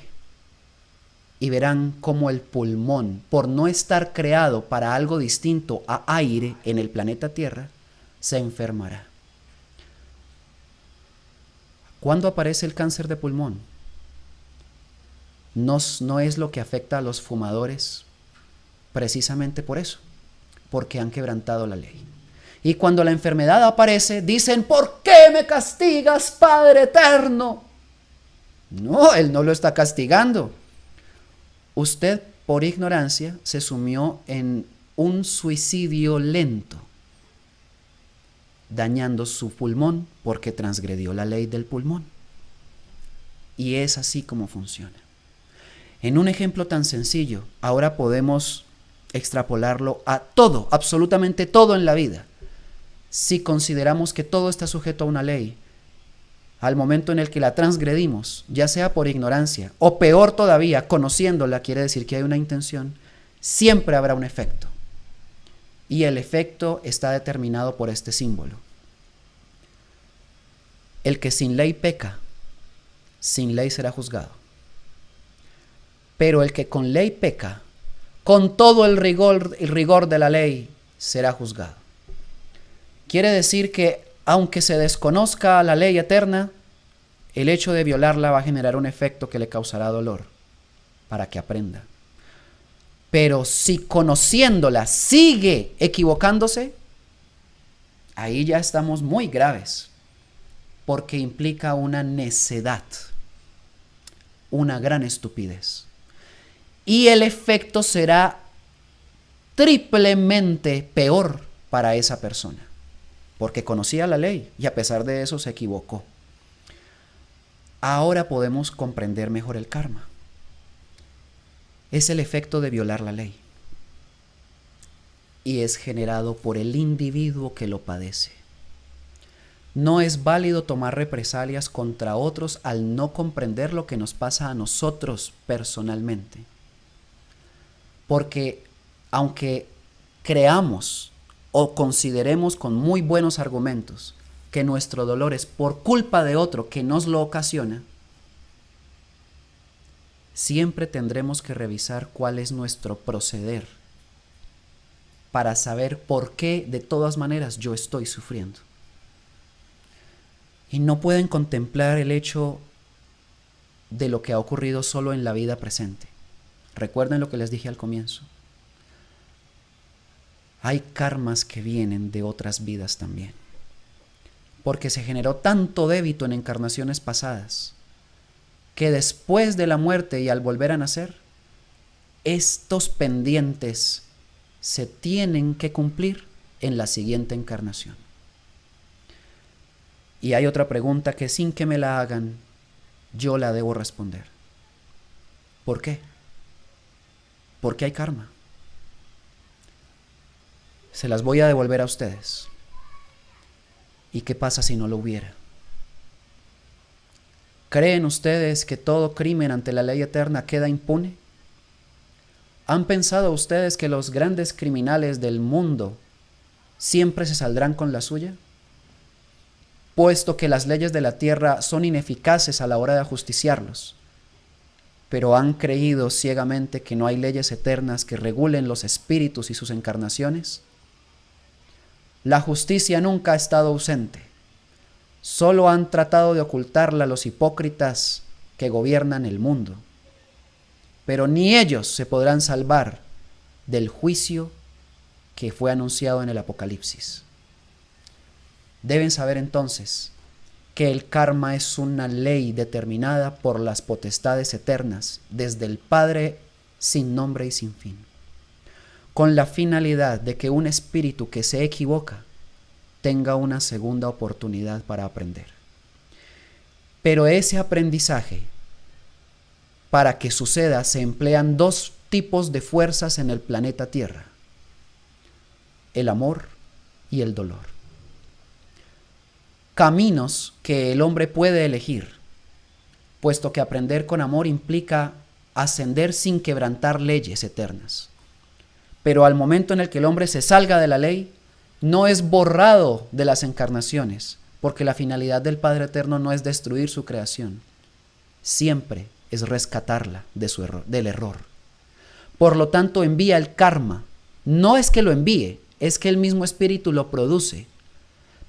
y verán cómo el pulmón, por no estar creado para algo distinto a aire en el planeta Tierra, se enfermará. ¿Cuándo aparece el cáncer de pulmón? No es lo que afecta a los fumadores, precisamente por eso, porque han quebrantado la ley. Y cuando la enfermedad aparece, dicen, ¿por qué me castigas, Padre eterno? No, Él no lo está castigando. Usted, por ignorancia, se sumió en un suicidio lento, dañando su pulmón porque transgredió la ley del pulmón. Y es así como funciona. En un ejemplo tan sencillo, ahora podemos extrapolarlo a todo, absolutamente todo en la vida. Si consideramos que todo está sujeto a una ley, al momento en el que la transgredimos, ya sea por ignorancia o peor todavía, conociéndola, quiere decir que hay una intención, siempre habrá un efecto. Y el efecto está determinado por este símbolo. El que sin ley peca, sin ley será juzgado. Pero el que con ley peca, con todo el rigor de la ley, será juzgado. Quiere decir que, aunque se desconozca la ley eterna, el hecho de violarla va a generar un efecto que le causará dolor, para que aprenda. Pero si conociéndola sigue equivocándose, ahí ya estamos muy graves, porque implica una necedad, una gran estupidez. Y el efecto será triplemente peor para esa persona, porque conocía la ley y a pesar de eso se equivocó. Ahora podemos comprender mejor el karma. Es el efecto de violar la ley y es generado por el individuo que lo padece. No es válido tomar represalias contra otros al no comprender lo que nos pasa a nosotros personalmente, porque aunque creamos o consideremos con muy buenos argumentos que nuestro dolor es por culpa de otro que nos lo ocasiona, siempre tendremos que revisar cuál es nuestro proceder para saber por qué de todas maneras yo estoy sufriendo. Y no pueden contemplar el hecho de lo que ha ocurrido solo en la vida presente. Recuerden lo que les dije al comienzo. Hay karmas que vienen de otras vidas también, porque se generó tanto débito en encarnaciones pasadas, que después de la muerte y al volver a nacer, estos pendientes se tienen que cumplir en la siguiente encarnación. Y hay otra pregunta que sin que me la hagan, yo la debo responder. ¿Por qué? ¿Por qué hay karma? Se las voy a devolver a ustedes. ¿Y qué pasa si no lo hubiera? ¿Creen ustedes que todo crimen ante la ley eterna queda impune? ¿Han pensado ustedes que los grandes criminales del mundo siempre se saldrán con la suya? Puesto que las leyes de la tierra son ineficaces a la hora de ajusticiarlos, pero han creído ciegamente que no hay leyes eternas que regulen los espíritus y sus encarnaciones. La justicia nunca ha estado ausente. Solo han tratado de ocultarla los hipócritas que gobiernan el mundo. Pero ni ellos se podrán salvar del juicio que fue anunciado en el Apocalipsis. Deben saber entonces que el karma es una ley determinada por las potestades eternas desde el Padre sin nombre y sin fin, con la finalidad de que un espíritu que se equivoca tenga una segunda oportunidad para aprender. Pero ese aprendizaje, para que suceda, se emplean dos tipos de fuerzas en el planeta Tierra: el amor y el dolor. Caminos que el hombre puede elegir, puesto que aprender con amor implica ascender sin quebrantar leyes eternas. Pero al momento en el que el hombre se salga de la ley, no es borrado de las encarnaciones, porque la finalidad del Padre Eterno no es destruir su creación, siempre es rescatarla de su error, del error. Por lo tanto, envía el karma. No es que lo envíe, es que el mismo espíritu lo produce,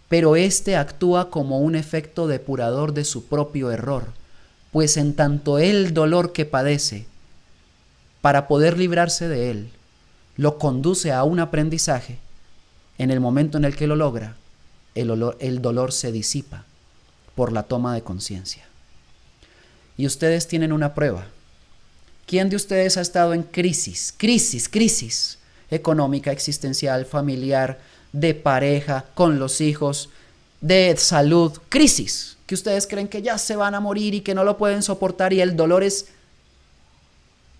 pero éste actúa como un efecto depurador de su propio error, pues en tanto el dolor que padece, para poder librarse de él, lo conduce a un aprendizaje. En el momento en el que lo logra, el dolor se disipa por la toma de conciencia. Y ustedes tienen una prueba. ¿Quién de ustedes ha estado en crisis económica, existencial, familiar, de pareja, con los hijos, de salud, crisis, que ustedes creen que ya se van a morir y que no lo pueden soportar y el dolor es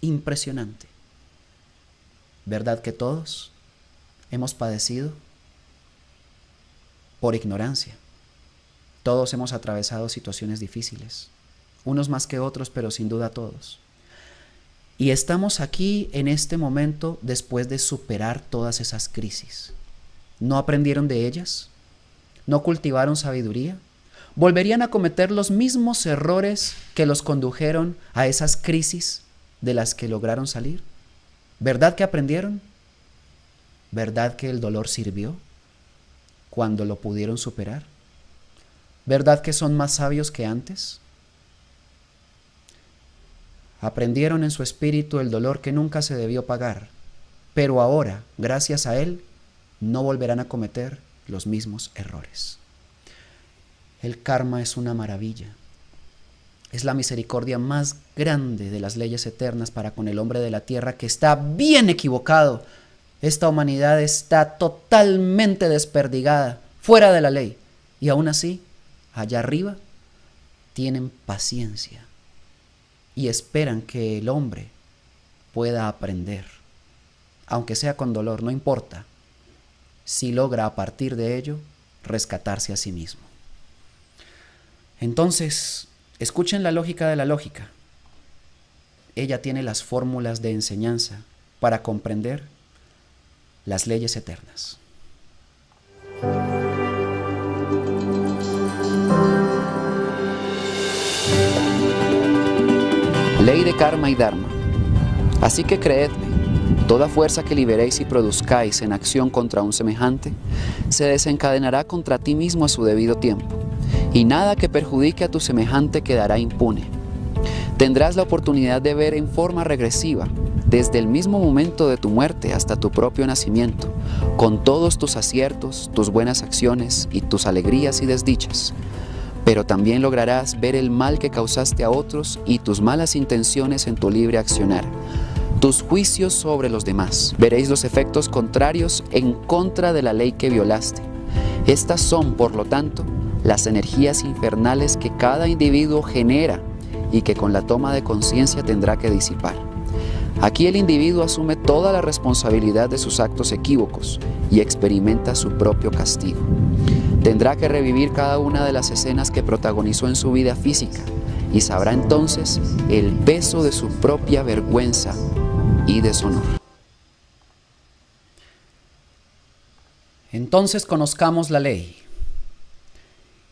impresionante? ¿Verdad que todos hemos padecido por ignorancia? Todos hemos atravesado situaciones difíciles, unos más que otros, pero sin duda todos. Y estamos aquí en este momento después de superar todas esas crisis. ¿No aprendieron de ellas? ¿No cultivaron sabiduría? ¿Volverían a cometer los mismos errores que los condujeron a esas crisis de las que lograron salir? ¿Verdad que aprendieron? ¿Verdad que el dolor sirvió cuando lo pudieron superar? ¿Verdad que son más sabios que antes? Aprendieron en su espíritu el dolor que nunca se debió pagar, pero ahora, gracias a él, no volverán a cometer los mismos errores. El karma es una maravilla. Es la misericordia más grande de las leyes eternas para con el hombre de la tierra, que está bien equivocado. Esta humanidad está totalmente desperdigada, fuera de la ley. Y aún así, allá arriba, tienen paciencia y esperan que el hombre pueda aprender, aunque sea con dolor, no importa, si logra a partir de ello rescatarse a sí mismo. Entonces, escuchen la lógica de la lógica. Ella tiene las fórmulas de enseñanza para comprender las leyes eternas. Ley de karma y dharma. Así que creedme, toda fuerza que liberéis y produzcáis en acción contra un semejante, se desencadenará contra ti mismo a su debido tiempo, y nada que perjudique a tu semejante quedará impune. Tendrás la oportunidad de ver en forma regresiva, desde el mismo momento de tu muerte hasta tu propio nacimiento, con todos tus aciertos, tus buenas acciones y tus alegrías y desdichas. Pero también lograrás ver el mal que causaste a otros y tus malas intenciones en tu libre accionar, tus juicios sobre los demás. Veréis los efectos contrarios en contra de la ley que violaste. Estas son, por lo tanto, las energías infernales que cada individuo genera y que con la toma de conciencia tendrá que disipar. Aquí el individuo asume toda la responsabilidad de sus actos equívocos y experimenta su propio castigo. Tendrá que revivir cada una de las escenas que protagonizó en su vida física y sabrá entonces el peso de su propia vergüenza y deshonor. Entonces conozcamos la ley.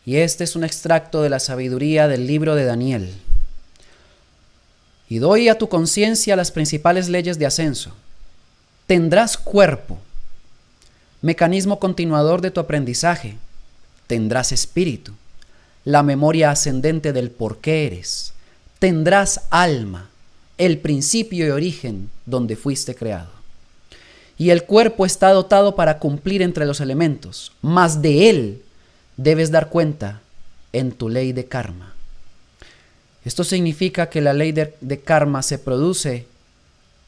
Y este es un extracto de la sabiduría del libro de Daniel. Y doy a tu conciencia las principales leyes de ascenso. Tendrás cuerpo, mecanismo continuador de tu aprendizaje. Tendrás espíritu, la memoria ascendente del por qué eres. Tendrás alma, el principio y origen donde fuiste creado. Y el cuerpo está dotado para cumplir entre los elementos, mas de él debes dar cuenta en tu ley de karma. Esto significa que la ley de karma se produce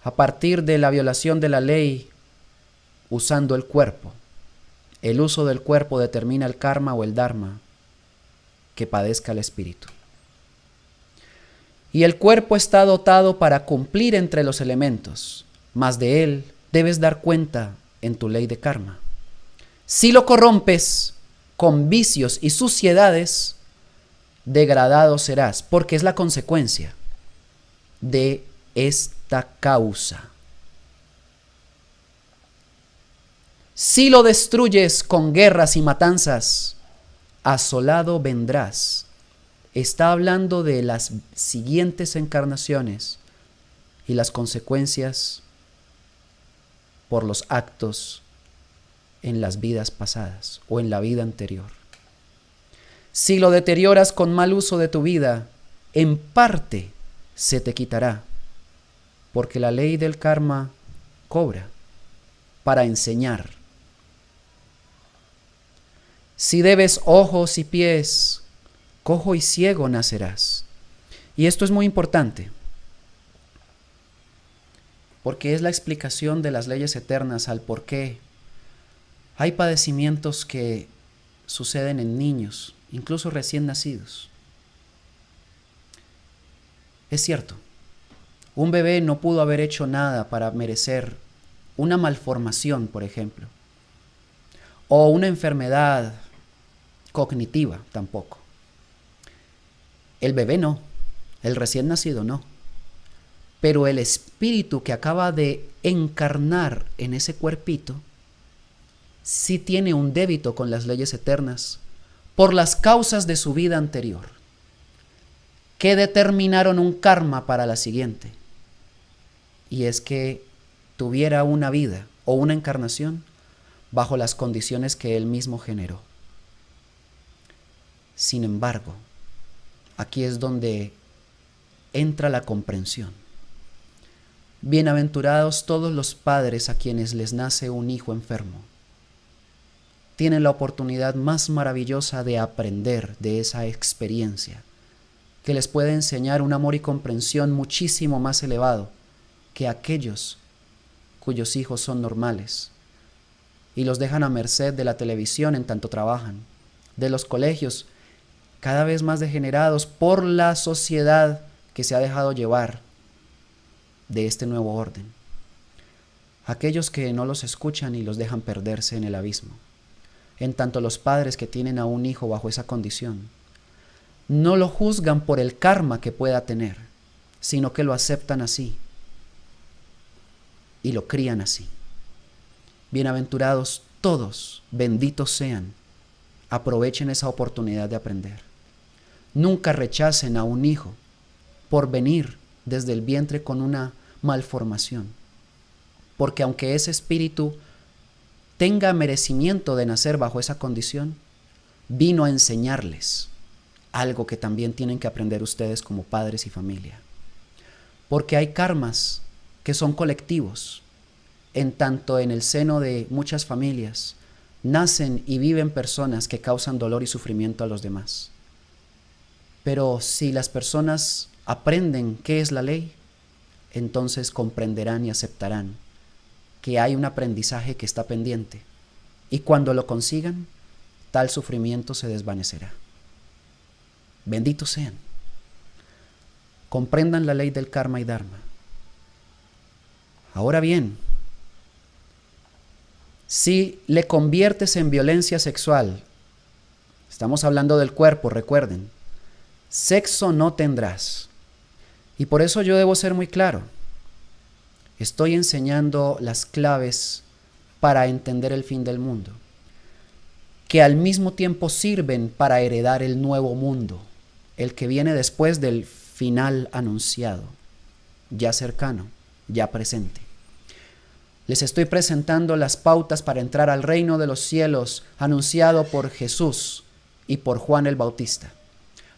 a partir de la violación de la ley usando el cuerpo. El uso del cuerpo determina el karma o el dharma que padezca el espíritu. Y el cuerpo está dotado para cumplir entre los elementos, mas de él debes dar cuenta en tu ley de karma. Si lo corrompes con vicios y suciedades, degradado serás, porque es la consecuencia de esta causa. Si lo destruyes con guerras y matanzas, asolado vendrás. Está hablando de las siguientes encarnaciones y las consecuencias por los actos en las vidas pasadas o en la vida anterior. Si lo deterioras con mal uso de tu vida, en parte se te quitará, porque la ley del karma cobra para enseñar. Si debes ojos y pies, cojo y ciego nacerás. Y esto es muy importante, porque es la explicación de las leyes eternas al por qué hay padecimientos que suceden en niños, incluso recién nacidos. Es cierto, un bebé no pudo haber hecho nada para merecer una malformación, por ejemplo, o una enfermedad cognitiva tampoco. El bebé no, el recién nacido no. Pero el espíritu que acaba de encarnar en ese cuerpito sí tiene un débito con las leyes eternas por las causas de su vida anterior, que determinaron un karma para la siguiente. Y es que tuviera una vida o una encarnación bajo las condiciones que él mismo generó. Sin embargo, aquí es donde entra la comprensión. Bienaventurados todos los padres a quienes les nace un hijo enfermo. Tienen la oportunidad más maravillosa de aprender de esa experiencia, que les puede enseñar un amor y comprensión muchísimo más elevado que aquellos cuyos hijos son normales y los dejan a merced de la televisión en tanto trabajan, de los colegios cada vez más degenerados por la sociedad que se ha dejado llevar de este nuevo orden. Aquellos que no los escuchan y los dejan perderse en el abismo. En tanto los padres que tienen a un hijo bajo esa condición no lo juzgan por el karma que pueda tener, sino que lo aceptan así y lo crían así. Bienaventurados todos, benditos sean. Aprovechen esa oportunidad de aprender. Nunca rechacen a un hijo por venir desde el vientre con una malformación, porque aunque ese espíritu tenga merecimiento de nacer bajo esa condición, vino a enseñarles algo que también tienen que aprender ustedes como padres y familia. Porque hay karmas que son colectivos, en tanto en el seno de muchas familias nacen y viven personas que causan dolor y sufrimiento a los demás. Pero si las personas aprenden qué es la ley, entonces comprenderán y aceptarán que hay un aprendizaje que está pendiente, y cuando lo consigan, tal sufrimiento se desvanecerá. Benditos sean. Comprendan la ley del karma y dharma. Ahora bien, si le conviertes en violencia sexual, estamos hablando del cuerpo, recuerden, sexo no tendrás. Y por eso yo debo ser muy claro. Estoy enseñando las claves para entender el fin del mundo, que al mismo tiempo sirven para heredar el nuevo mundo, el que viene después del final anunciado, ya cercano, ya presente. Les estoy presentando las pautas para entrar al reino de los cielos, anunciado por Jesús y por Juan el Bautista,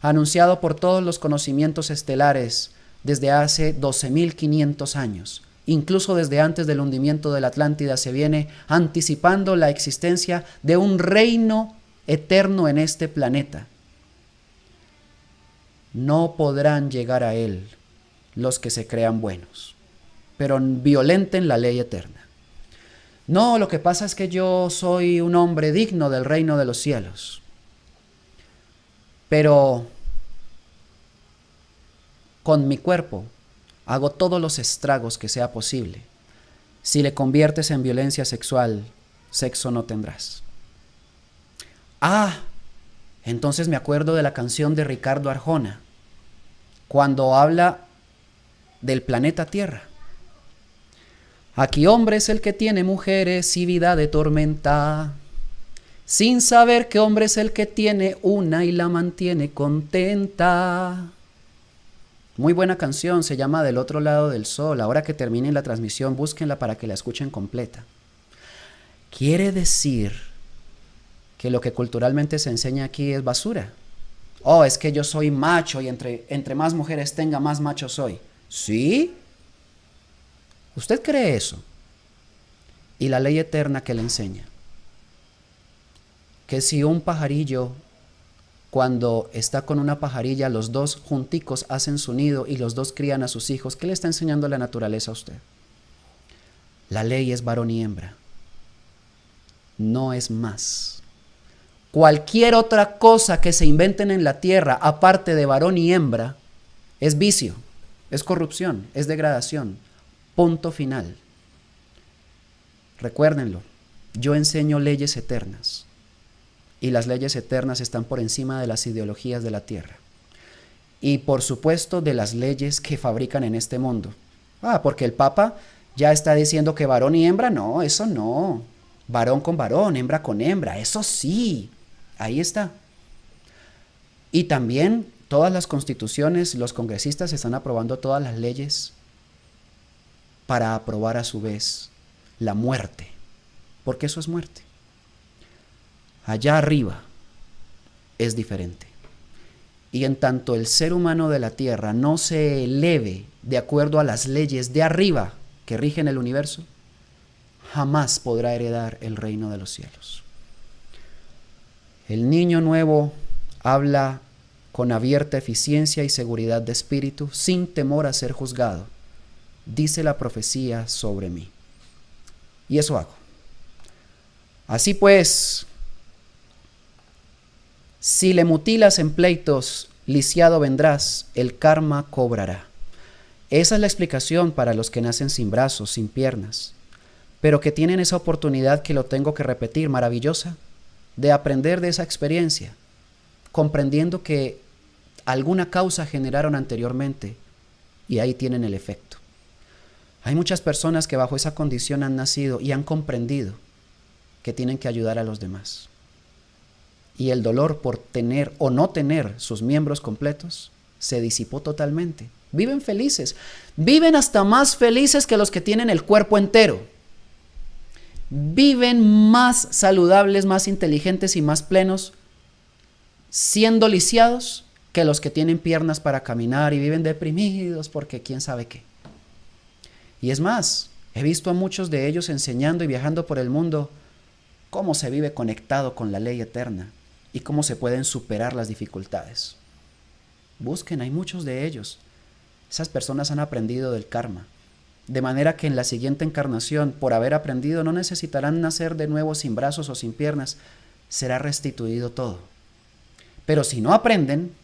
anunciado por todos los conocimientos estelares desde hace 12.500 años. Incluso desde antes del hundimiento de la Atlántida se viene anticipando la existencia de un reino eterno en este planeta. No podrán llegar a él los que se crean buenos, pero violenten la ley eterna. No, lo que pasa es que yo soy un hombre digno del reino de los cielos, pero con mi cuerpo hago todos los estragos que sea posible. Si le conviertes en violencia sexual, sexo no tendrás. Entonces me acuerdo de la canción de Ricardo Arjona, cuando habla del planeta Tierra. Aquí hombre es el que tiene mujeres y vida de tormenta, sin saber que hombre es el que tiene una y la mantiene contenta. Muy buena canción, se llama Del otro lado del sol. Ahora que termine la transmisión, búsquenla para que la escuchen completa. Quiere decir que lo que culturalmente se enseña aquí es basura. Es que yo soy macho y entre más mujeres tenga, más macho soy. ¿Sí? ¿Usted cree eso? Y la ley eterna que le enseña que si un pajarillo, cuando está con una pajarilla, los dos junticos hacen su nido y los dos crían a sus hijos, ¿qué le está enseñando la naturaleza a usted? La ley es varón y hembra, no es más. Cualquier otra cosa que se inventen en la tierra, aparte de varón y hembra, es vicio, es corrupción, es degradación. Punto final. Recuérdenlo, yo enseño leyes eternas. Y las leyes eternas están por encima de las ideologías de la tierra. Y por supuesto de las leyes que fabrican en este mundo. Porque el Papa ya está diciendo que varón y hembra, no, eso no. Varón con varón, hembra con hembra, eso sí. Ahí está. Y también todas las constituciones, los congresistas están aprobando todas las leyes para aprobar a su vez la muerte. Porque eso es muerte. Allá arriba es diferente. Y en tanto el ser humano de la tierra no se eleve de acuerdo a las leyes de arriba que rigen el universo, jamás podrá heredar el reino de los cielos. El niño nuevo habla con abierta eficiencia y seguridad de espíritu, sin temor a ser juzgado. Dice la profecía sobre mí. Y eso hago. Así pues, si le mutilas en pleitos, lisiado vendrás, el karma cobrará. Esa es la explicación para los que nacen sin brazos, sin piernas, pero que tienen esa oportunidad, que lo tengo que repetir, maravillosa, de aprender de esa experiencia, comprendiendo que alguna causa generaron anteriormente y ahí tienen el efecto. Hay muchas personas que bajo esa condición han nacido y han comprendido que tienen que ayudar a los demás. Y el dolor por tener o no tener sus miembros completos se disipó totalmente. Viven felices, viven hasta más felices que los que tienen el cuerpo entero. Viven más saludables, más inteligentes y más plenos, siendo lisiados, que los que tienen piernas para caminar y viven deprimidos porque quién sabe qué. Y es más, he visto a muchos de ellos enseñando y viajando por el mundo cómo se vive conectado con la ley eterna y cómo se pueden superar las dificultades. Busquen, hay muchos de ellos. Esas personas han aprendido del karma, de manera que en la siguiente encarnación, por haber aprendido, no necesitarán nacer de nuevo sin brazos o sin piernas, será restituido todo. Pero si no aprenden,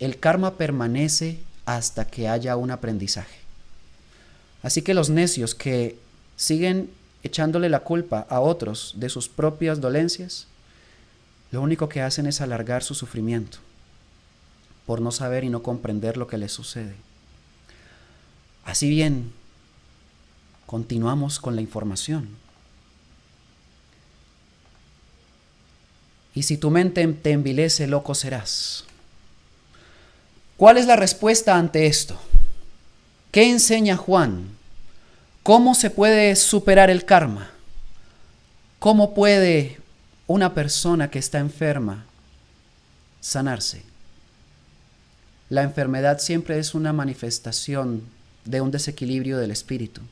el karma permanece hasta que haya un aprendizaje. Así que los necios que siguen echándole la culpa a otros de sus propias dolencias, lo único que hacen es alargar su sufrimiento por no saber y no comprender lo que les sucede. Así bien, continuamos con la información. Y si tu mente te envilece, loco serás. ¿Cuál es la respuesta ante esto? ¿Qué enseña Juan? ¿Cómo se puede superar el karma? ¿Cómo puede una persona que está enferma sanarse? La enfermedad siempre es una manifestación de un desequilibrio del espíritu.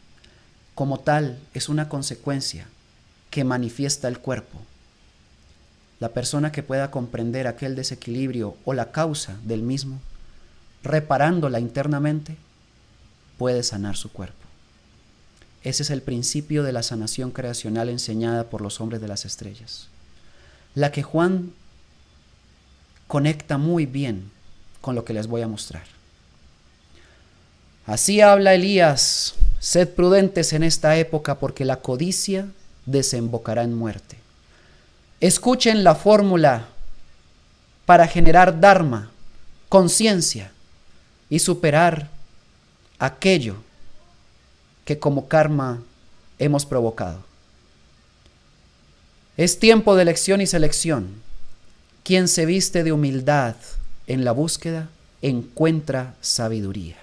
Como tal, es una consecuencia que manifiesta el cuerpo. La persona que pueda comprender aquel desequilibrio o la causa del mismo, reparándola internamente, puede sanar su cuerpo. Ese es el principio de la sanación creacional enseñada por los hombres de las estrellas, la que Juan conecta muy bien con lo que les voy a mostrar. Así habla Elías: sed prudentes en esta época, porque la codicia desembocará en muerte. Escuchen la fórmula para generar dharma, conciencia y superar aquello que como karma hemos provocado. Es tiempo de elección y selección. Quien se viste de humildad en la búsqueda encuentra sabiduría.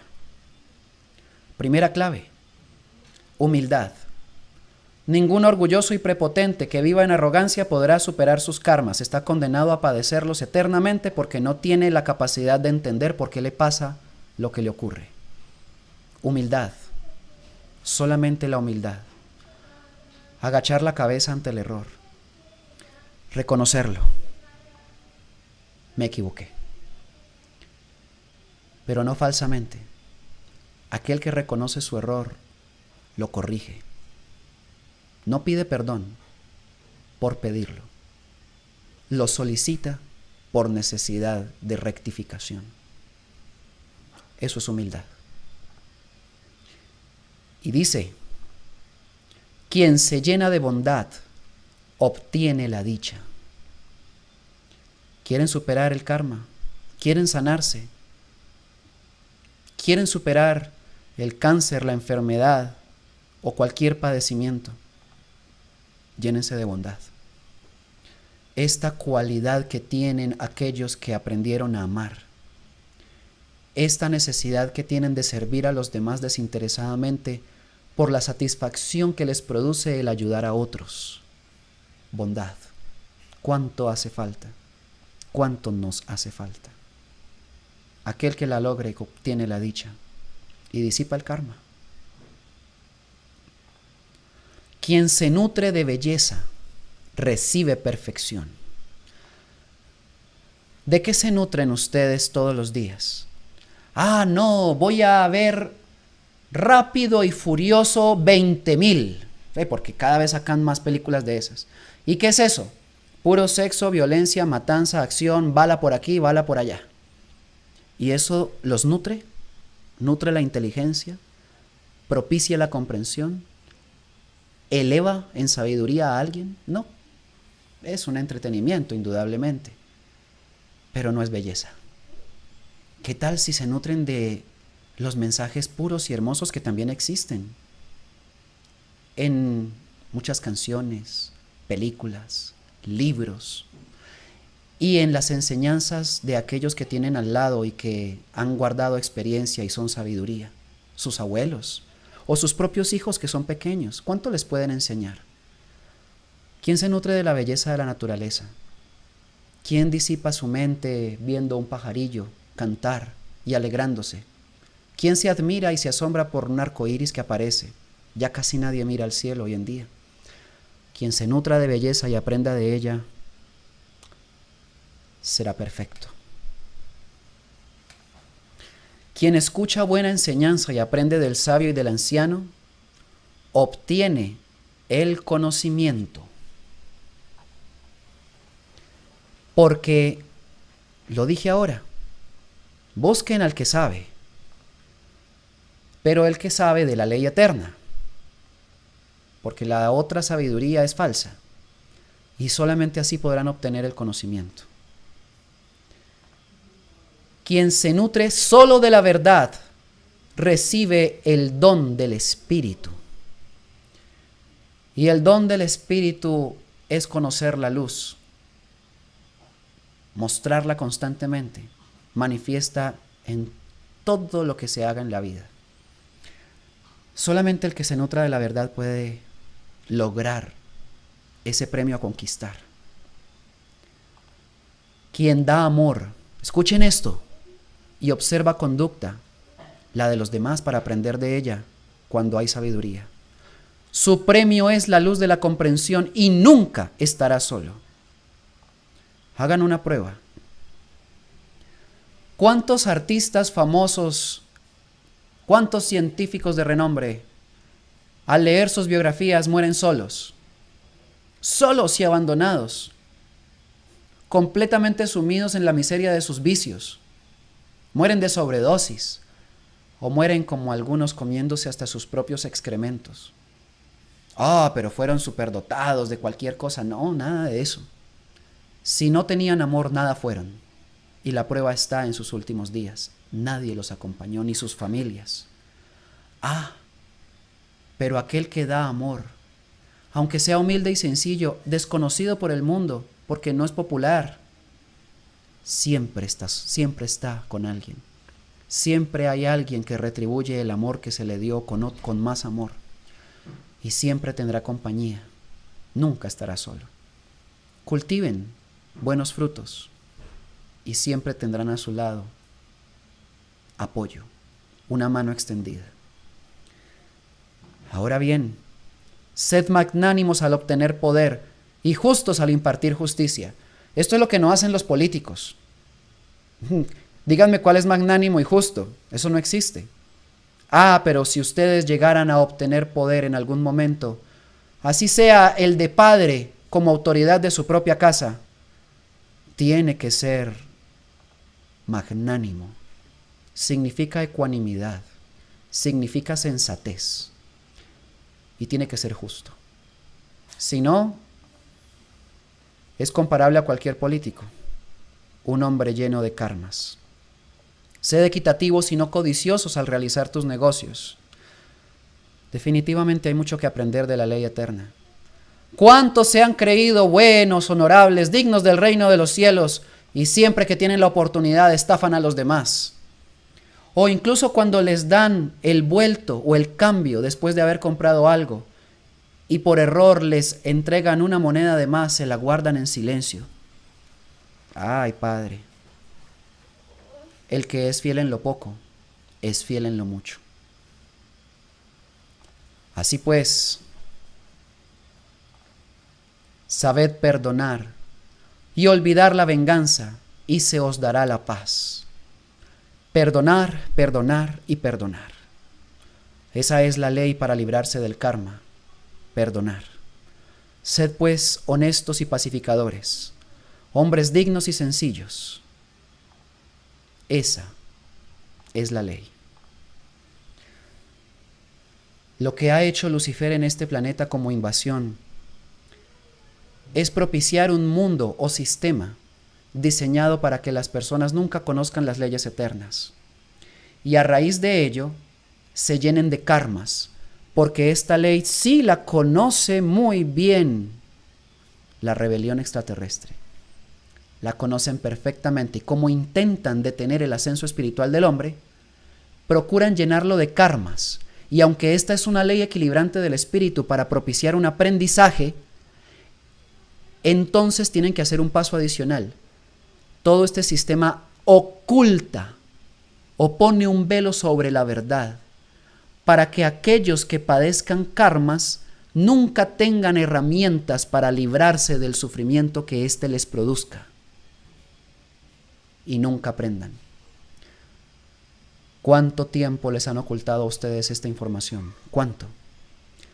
Primera clave: humildad. Ningún orgulloso y prepotente que viva en arrogancia podrá superar sus karmas. Está condenado a padecerlos eternamente porque no tiene la capacidad de entender por qué le pasa lo que le ocurre. Humildad. Solamente la humildad. Agachar la cabeza ante el error. Reconocerlo. Me equivoqué. Pero no falsamente. Aquel que reconoce su error, lo corrige. No pide perdón por pedirlo. Lo solicita por necesidad de rectificación. Eso es humildad. Y dice: quien se llena de bondad obtiene la dicha. ¿Quieren superar el karma? ¿Quieren sanarse? ¿Quieren superar el cáncer, la enfermedad o cualquier padecimiento? Llénense de bondad. Esta cualidad que tienen aquellos que aprendieron a amar. Esta necesidad que tienen de servir a los demás desinteresadamente por la satisfacción que les produce el ayudar a otros. Bondad. ¿Cuánto hace falta? ¿Cuánto nos hace falta? Aquel que la logre obtiene la dicha y disipa el karma. Quien se nutre de belleza recibe perfección. ¿De qué se nutren ustedes todos los días? Ah, no, voy a ver Rápido y Furioso 20.000, porque cada vez sacan más películas de esas. ¿Y qué es eso? Puro sexo, violencia, matanza, acción, bala por aquí, bala por allá. ¿Y eso los nutre? ¿Nutre la inteligencia? ¿Propicia la comprensión? ¿Eleva en sabiduría a alguien? No. Es un entretenimiento, indudablemente. Pero no es belleza. ¿Qué tal si se nutren de los mensajes puros y hermosos que también existen en muchas canciones, películas, libros, y en las enseñanzas de aquellos que tienen al lado y que han guardado experiencia y son sabiduría, sus abuelos o sus propios hijos que son pequeños. ¿Cuánto les pueden enseñar? ¿Quién se nutre de la belleza de la naturaleza? ¿Quién disipa su mente viendo un pajarillo cantar y alegrándose? ¿Quién se admira y se asombra por un arco iris que aparece? Ya casi nadie mira al cielo hoy en día. Quien se nutra de belleza y aprenda de ella será perfecto. Quien escucha buena enseñanza y aprende del sabio y del anciano, obtiene el conocimiento. Porque, lo dije ahora, busquen al que sabe, pero el que sabe de la ley eterna, porque la otra sabiduría es falsa, y solamente así podrán obtener el conocimiento. Quien se nutre solo de la verdad recibe el don del Espíritu. Y el don del Espíritu es conocer la luz, mostrarla constantemente, manifiesta en todo lo que se haga en la vida. Solamente el que se nutra de la verdad puede lograr ese premio a conquistar. Quien da amor, escuchen esto, y observa conducta, la de los demás para aprender de ella cuando hay sabiduría. Su premio es la luz de la comprensión y nunca estará solo. Hagan una prueba. ¿Cuántos artistas famosos, cuántos científicos de renombre, al leer sus biografías mueren solos? Solos y abandonados, completamente sumidos en la miseria de sus vicios. Mueren de sobredosis o mueren como algunos comiéndose hasta sus propios excrementos. Pero fueron superdotados de cualquier cosa. No, nada de eso. Si no tenían amor, nada fueron. Y la prueba está en sus últimos días. Nadie los acompañó, ni sus familias. Pero aquel que da amor, aunque sea humilde y sencillo, desconocido por el mundo, porque no es popular, siempre está con alguien. Siempre hay alguien que retribuye el amor que se le dio con más amor. Y siempre tendrá compañía. Nunca estará solo. Cultiven buenos frutos y siempre tendrán a su lado apoyo, una mano extendida. Ahora bien, sed magnánimos al obtener poder y justos al impartir justicia. Esto es lo que no hacen los políticos. Díganme cuál es magnánimo y justo. Eso no existe. Pero si ustedes llegaran a obtener poder en algún momento, así sea el de padre como autoridad de su propia casa, tiene que ser magnánimo. Significa ecuanimidad, significa sensatez y tiene que ser justo. Si no, es comparable a cualquier político, un hombre lleno de karmas. Sed equitativos y no codiciosos al realizar tus negocios. Definitivamente hay mucho que aprender de la ley eterna. ¿Cuántos se han creído buenos, honorables, dignos del reino de los cielos y siempre que tienen la oportunidad estafan a los demás? O incluso cuando les dan el vuelto o el cambio después de haber comprado algo y por error les entregan una moneda de más, se la guardan en silencio. Ay, Padre, el que es fiel en lo poco, es fiel en lo mucho. Así pues, sabed perdonar y olvidar la venganza, y se os dará la paz. Perdonar, perdonar y perdonar. Esa es la ley para librarse del karma. Perdonar. Sed pues honestos y pacificadores, hombres dignos y sencillos. Esa es la ley. Lo que ha hecho Lucifer en este planeta como invasión es propiciar un mundo o sistema diseñado para que las personas nunca conozcan las leyes eternas y a raíz de ello se llenen de karmas porque esta ley sí la conoce muy bien la rebelión extraterrestre. La conocen perfectamente y como intentan detener el ascenso espiritual del hombre, procuran llenarlo de karmas. Y aunque esta es una ley equilibrante del espíritu para propiciar un aprendizaje, entonces tienen que hacer un paso adicional. Todo este sistema oculta o pone un velo sobre la verdad para que aquellos que padezcan karmas nunca tengan herramientas para librarse del sufrimiento que éste les produzca y nunca aprendan. ¿Cuánto tiempo les han ocultado a ustedes esta información? ¿Cuánto?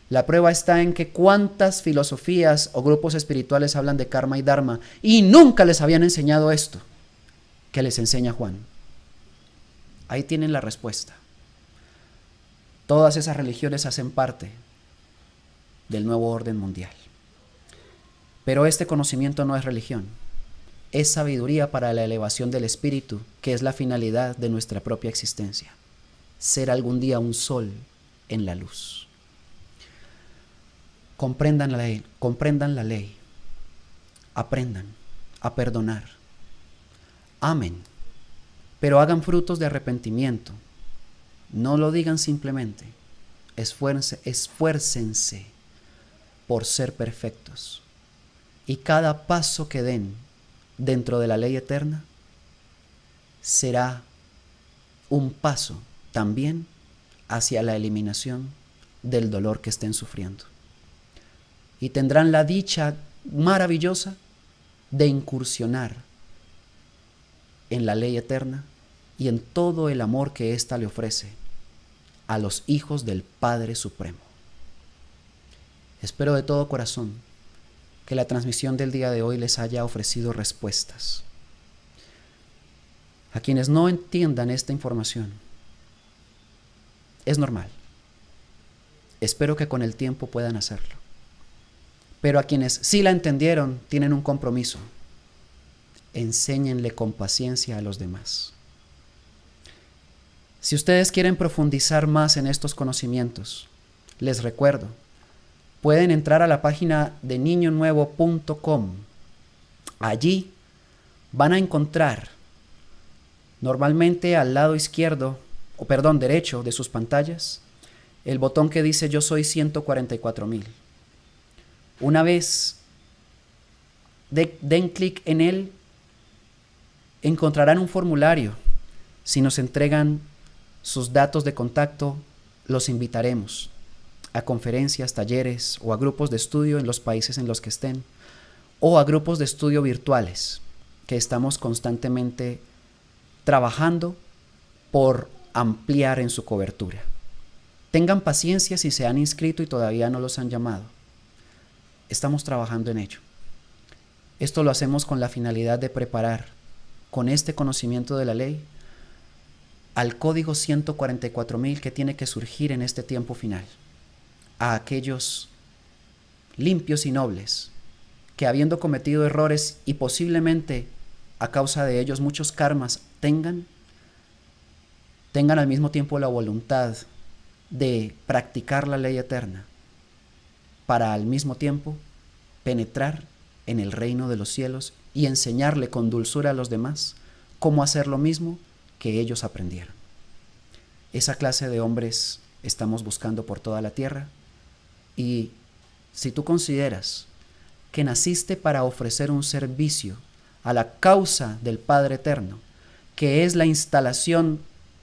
La prueba está en que cuántas filosofías o grupos espirituales hablan de karma y dharma y nunca les habían enseñado esto que les enseña Juan. Ahí tienen la respuesta. Todas esas religiones hacen parte del nuevo orden mundial. Pero este conocimiento no es religión, es sabiduría para la elevación del espíritu, que es la finalidad de nuestra propia existencia. Ser algún día un sol en la luz. Comprendan la ley, aprendan a perdonar, amen, pero hagan frutos de arrepentimiento. No lo digan simplemente, esfuércense por ser perfectos. Y cada paso que den dentro de la ley eterna será un paso también hacia la eliminación del dolor que estén sufriendo. Y tendrán la dicha maravillosa de incursionar en la ley eterna y en todo el amor que ésta le ofrece a los hijos del Padre Supremo. Espero de todo corazón que la transmisión del día de hoy les haya ofrecido respuestas. A quienes no entiendan esta información, es normal. Espero que con el tiempo puedan hacerlo. Pero a quienes sí la entendieron, tienen un compromiso. Enséñenle con paciencia a los demás. Si ustedes quieren profundizar más en estos conocimientos, les recuerdo, pueden entrar a la página de niñonuevo.com. Allí van a encontrar, normalmente al lado derecho de sus pantallas, el botón que dice Yo soy 144,000. Una vez den clic en él, encontrarán un formulario. Si nos entregan sus datos de contacto, los invitaremos a conferencias, talleres o a grupos de estudio en los países en los que estén, o a grupos de estudio virtuales que estamos constantemente trabajando por ampliar en su cobertura. Tengan paciencia si se han inscrito y todavía no los han llamado. Estamos trabajando en ello. Esto lo hacemos con la finalidad de preparar, con este conocimiento de la ley, al código 144,000 que tiene que surgir en este tiempo final, a aquellos limpios y nobles que, habiendo cometido errores y posiblemente a causa de ellos muchos karmas tengan al mismo tiempo la voluntad de practicar la ley eterna para al mismo tiempo penetrar en el reino de los cielos y enseñarle con dulzura a los demás cómo hacer lo mismo que ellos aprendieron. Esa clase de hombres estamos buscando por toda la tierra, y si tú consideras que naciste para ofrecer un servicio a la causa del Padre Eterno, que es la instalación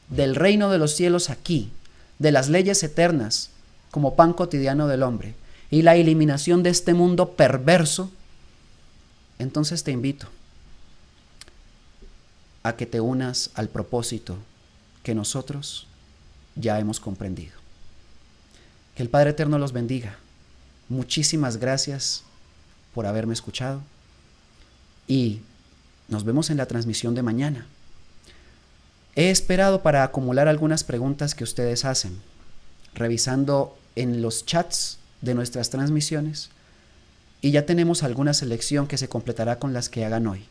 del reino de los cielos aquí, de las leyes eternas como pan cotidiano del hombre, y la eliminación de este mundo perverso, entonces te invito a que te unas al propósito que nosotros ya hemos comprendido. Que el Padre Eterno los bendiga. Muchísimas gracias por haberme escuchado y nos vemos en la transmisión de mañana. He esperado para acumular algunas preguntas que ustedes hacen, revisando en los chats de nuestras transmisiones, y ya tenemos alguna selección que se completará con las que hagan hoy.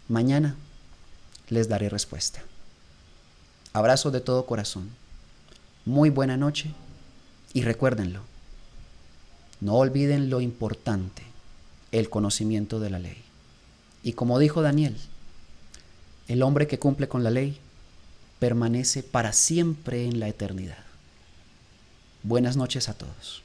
Mañana les daré respuesta. Abrazo de todo corazón. Muy buena noche Y recuérdenlo, no olviden lo importante, el conocimiento de la ley. Y como dijo Daniel, el hombre que cumple con la ley permanece para siempre en la eternidad. Buenas noches a todos.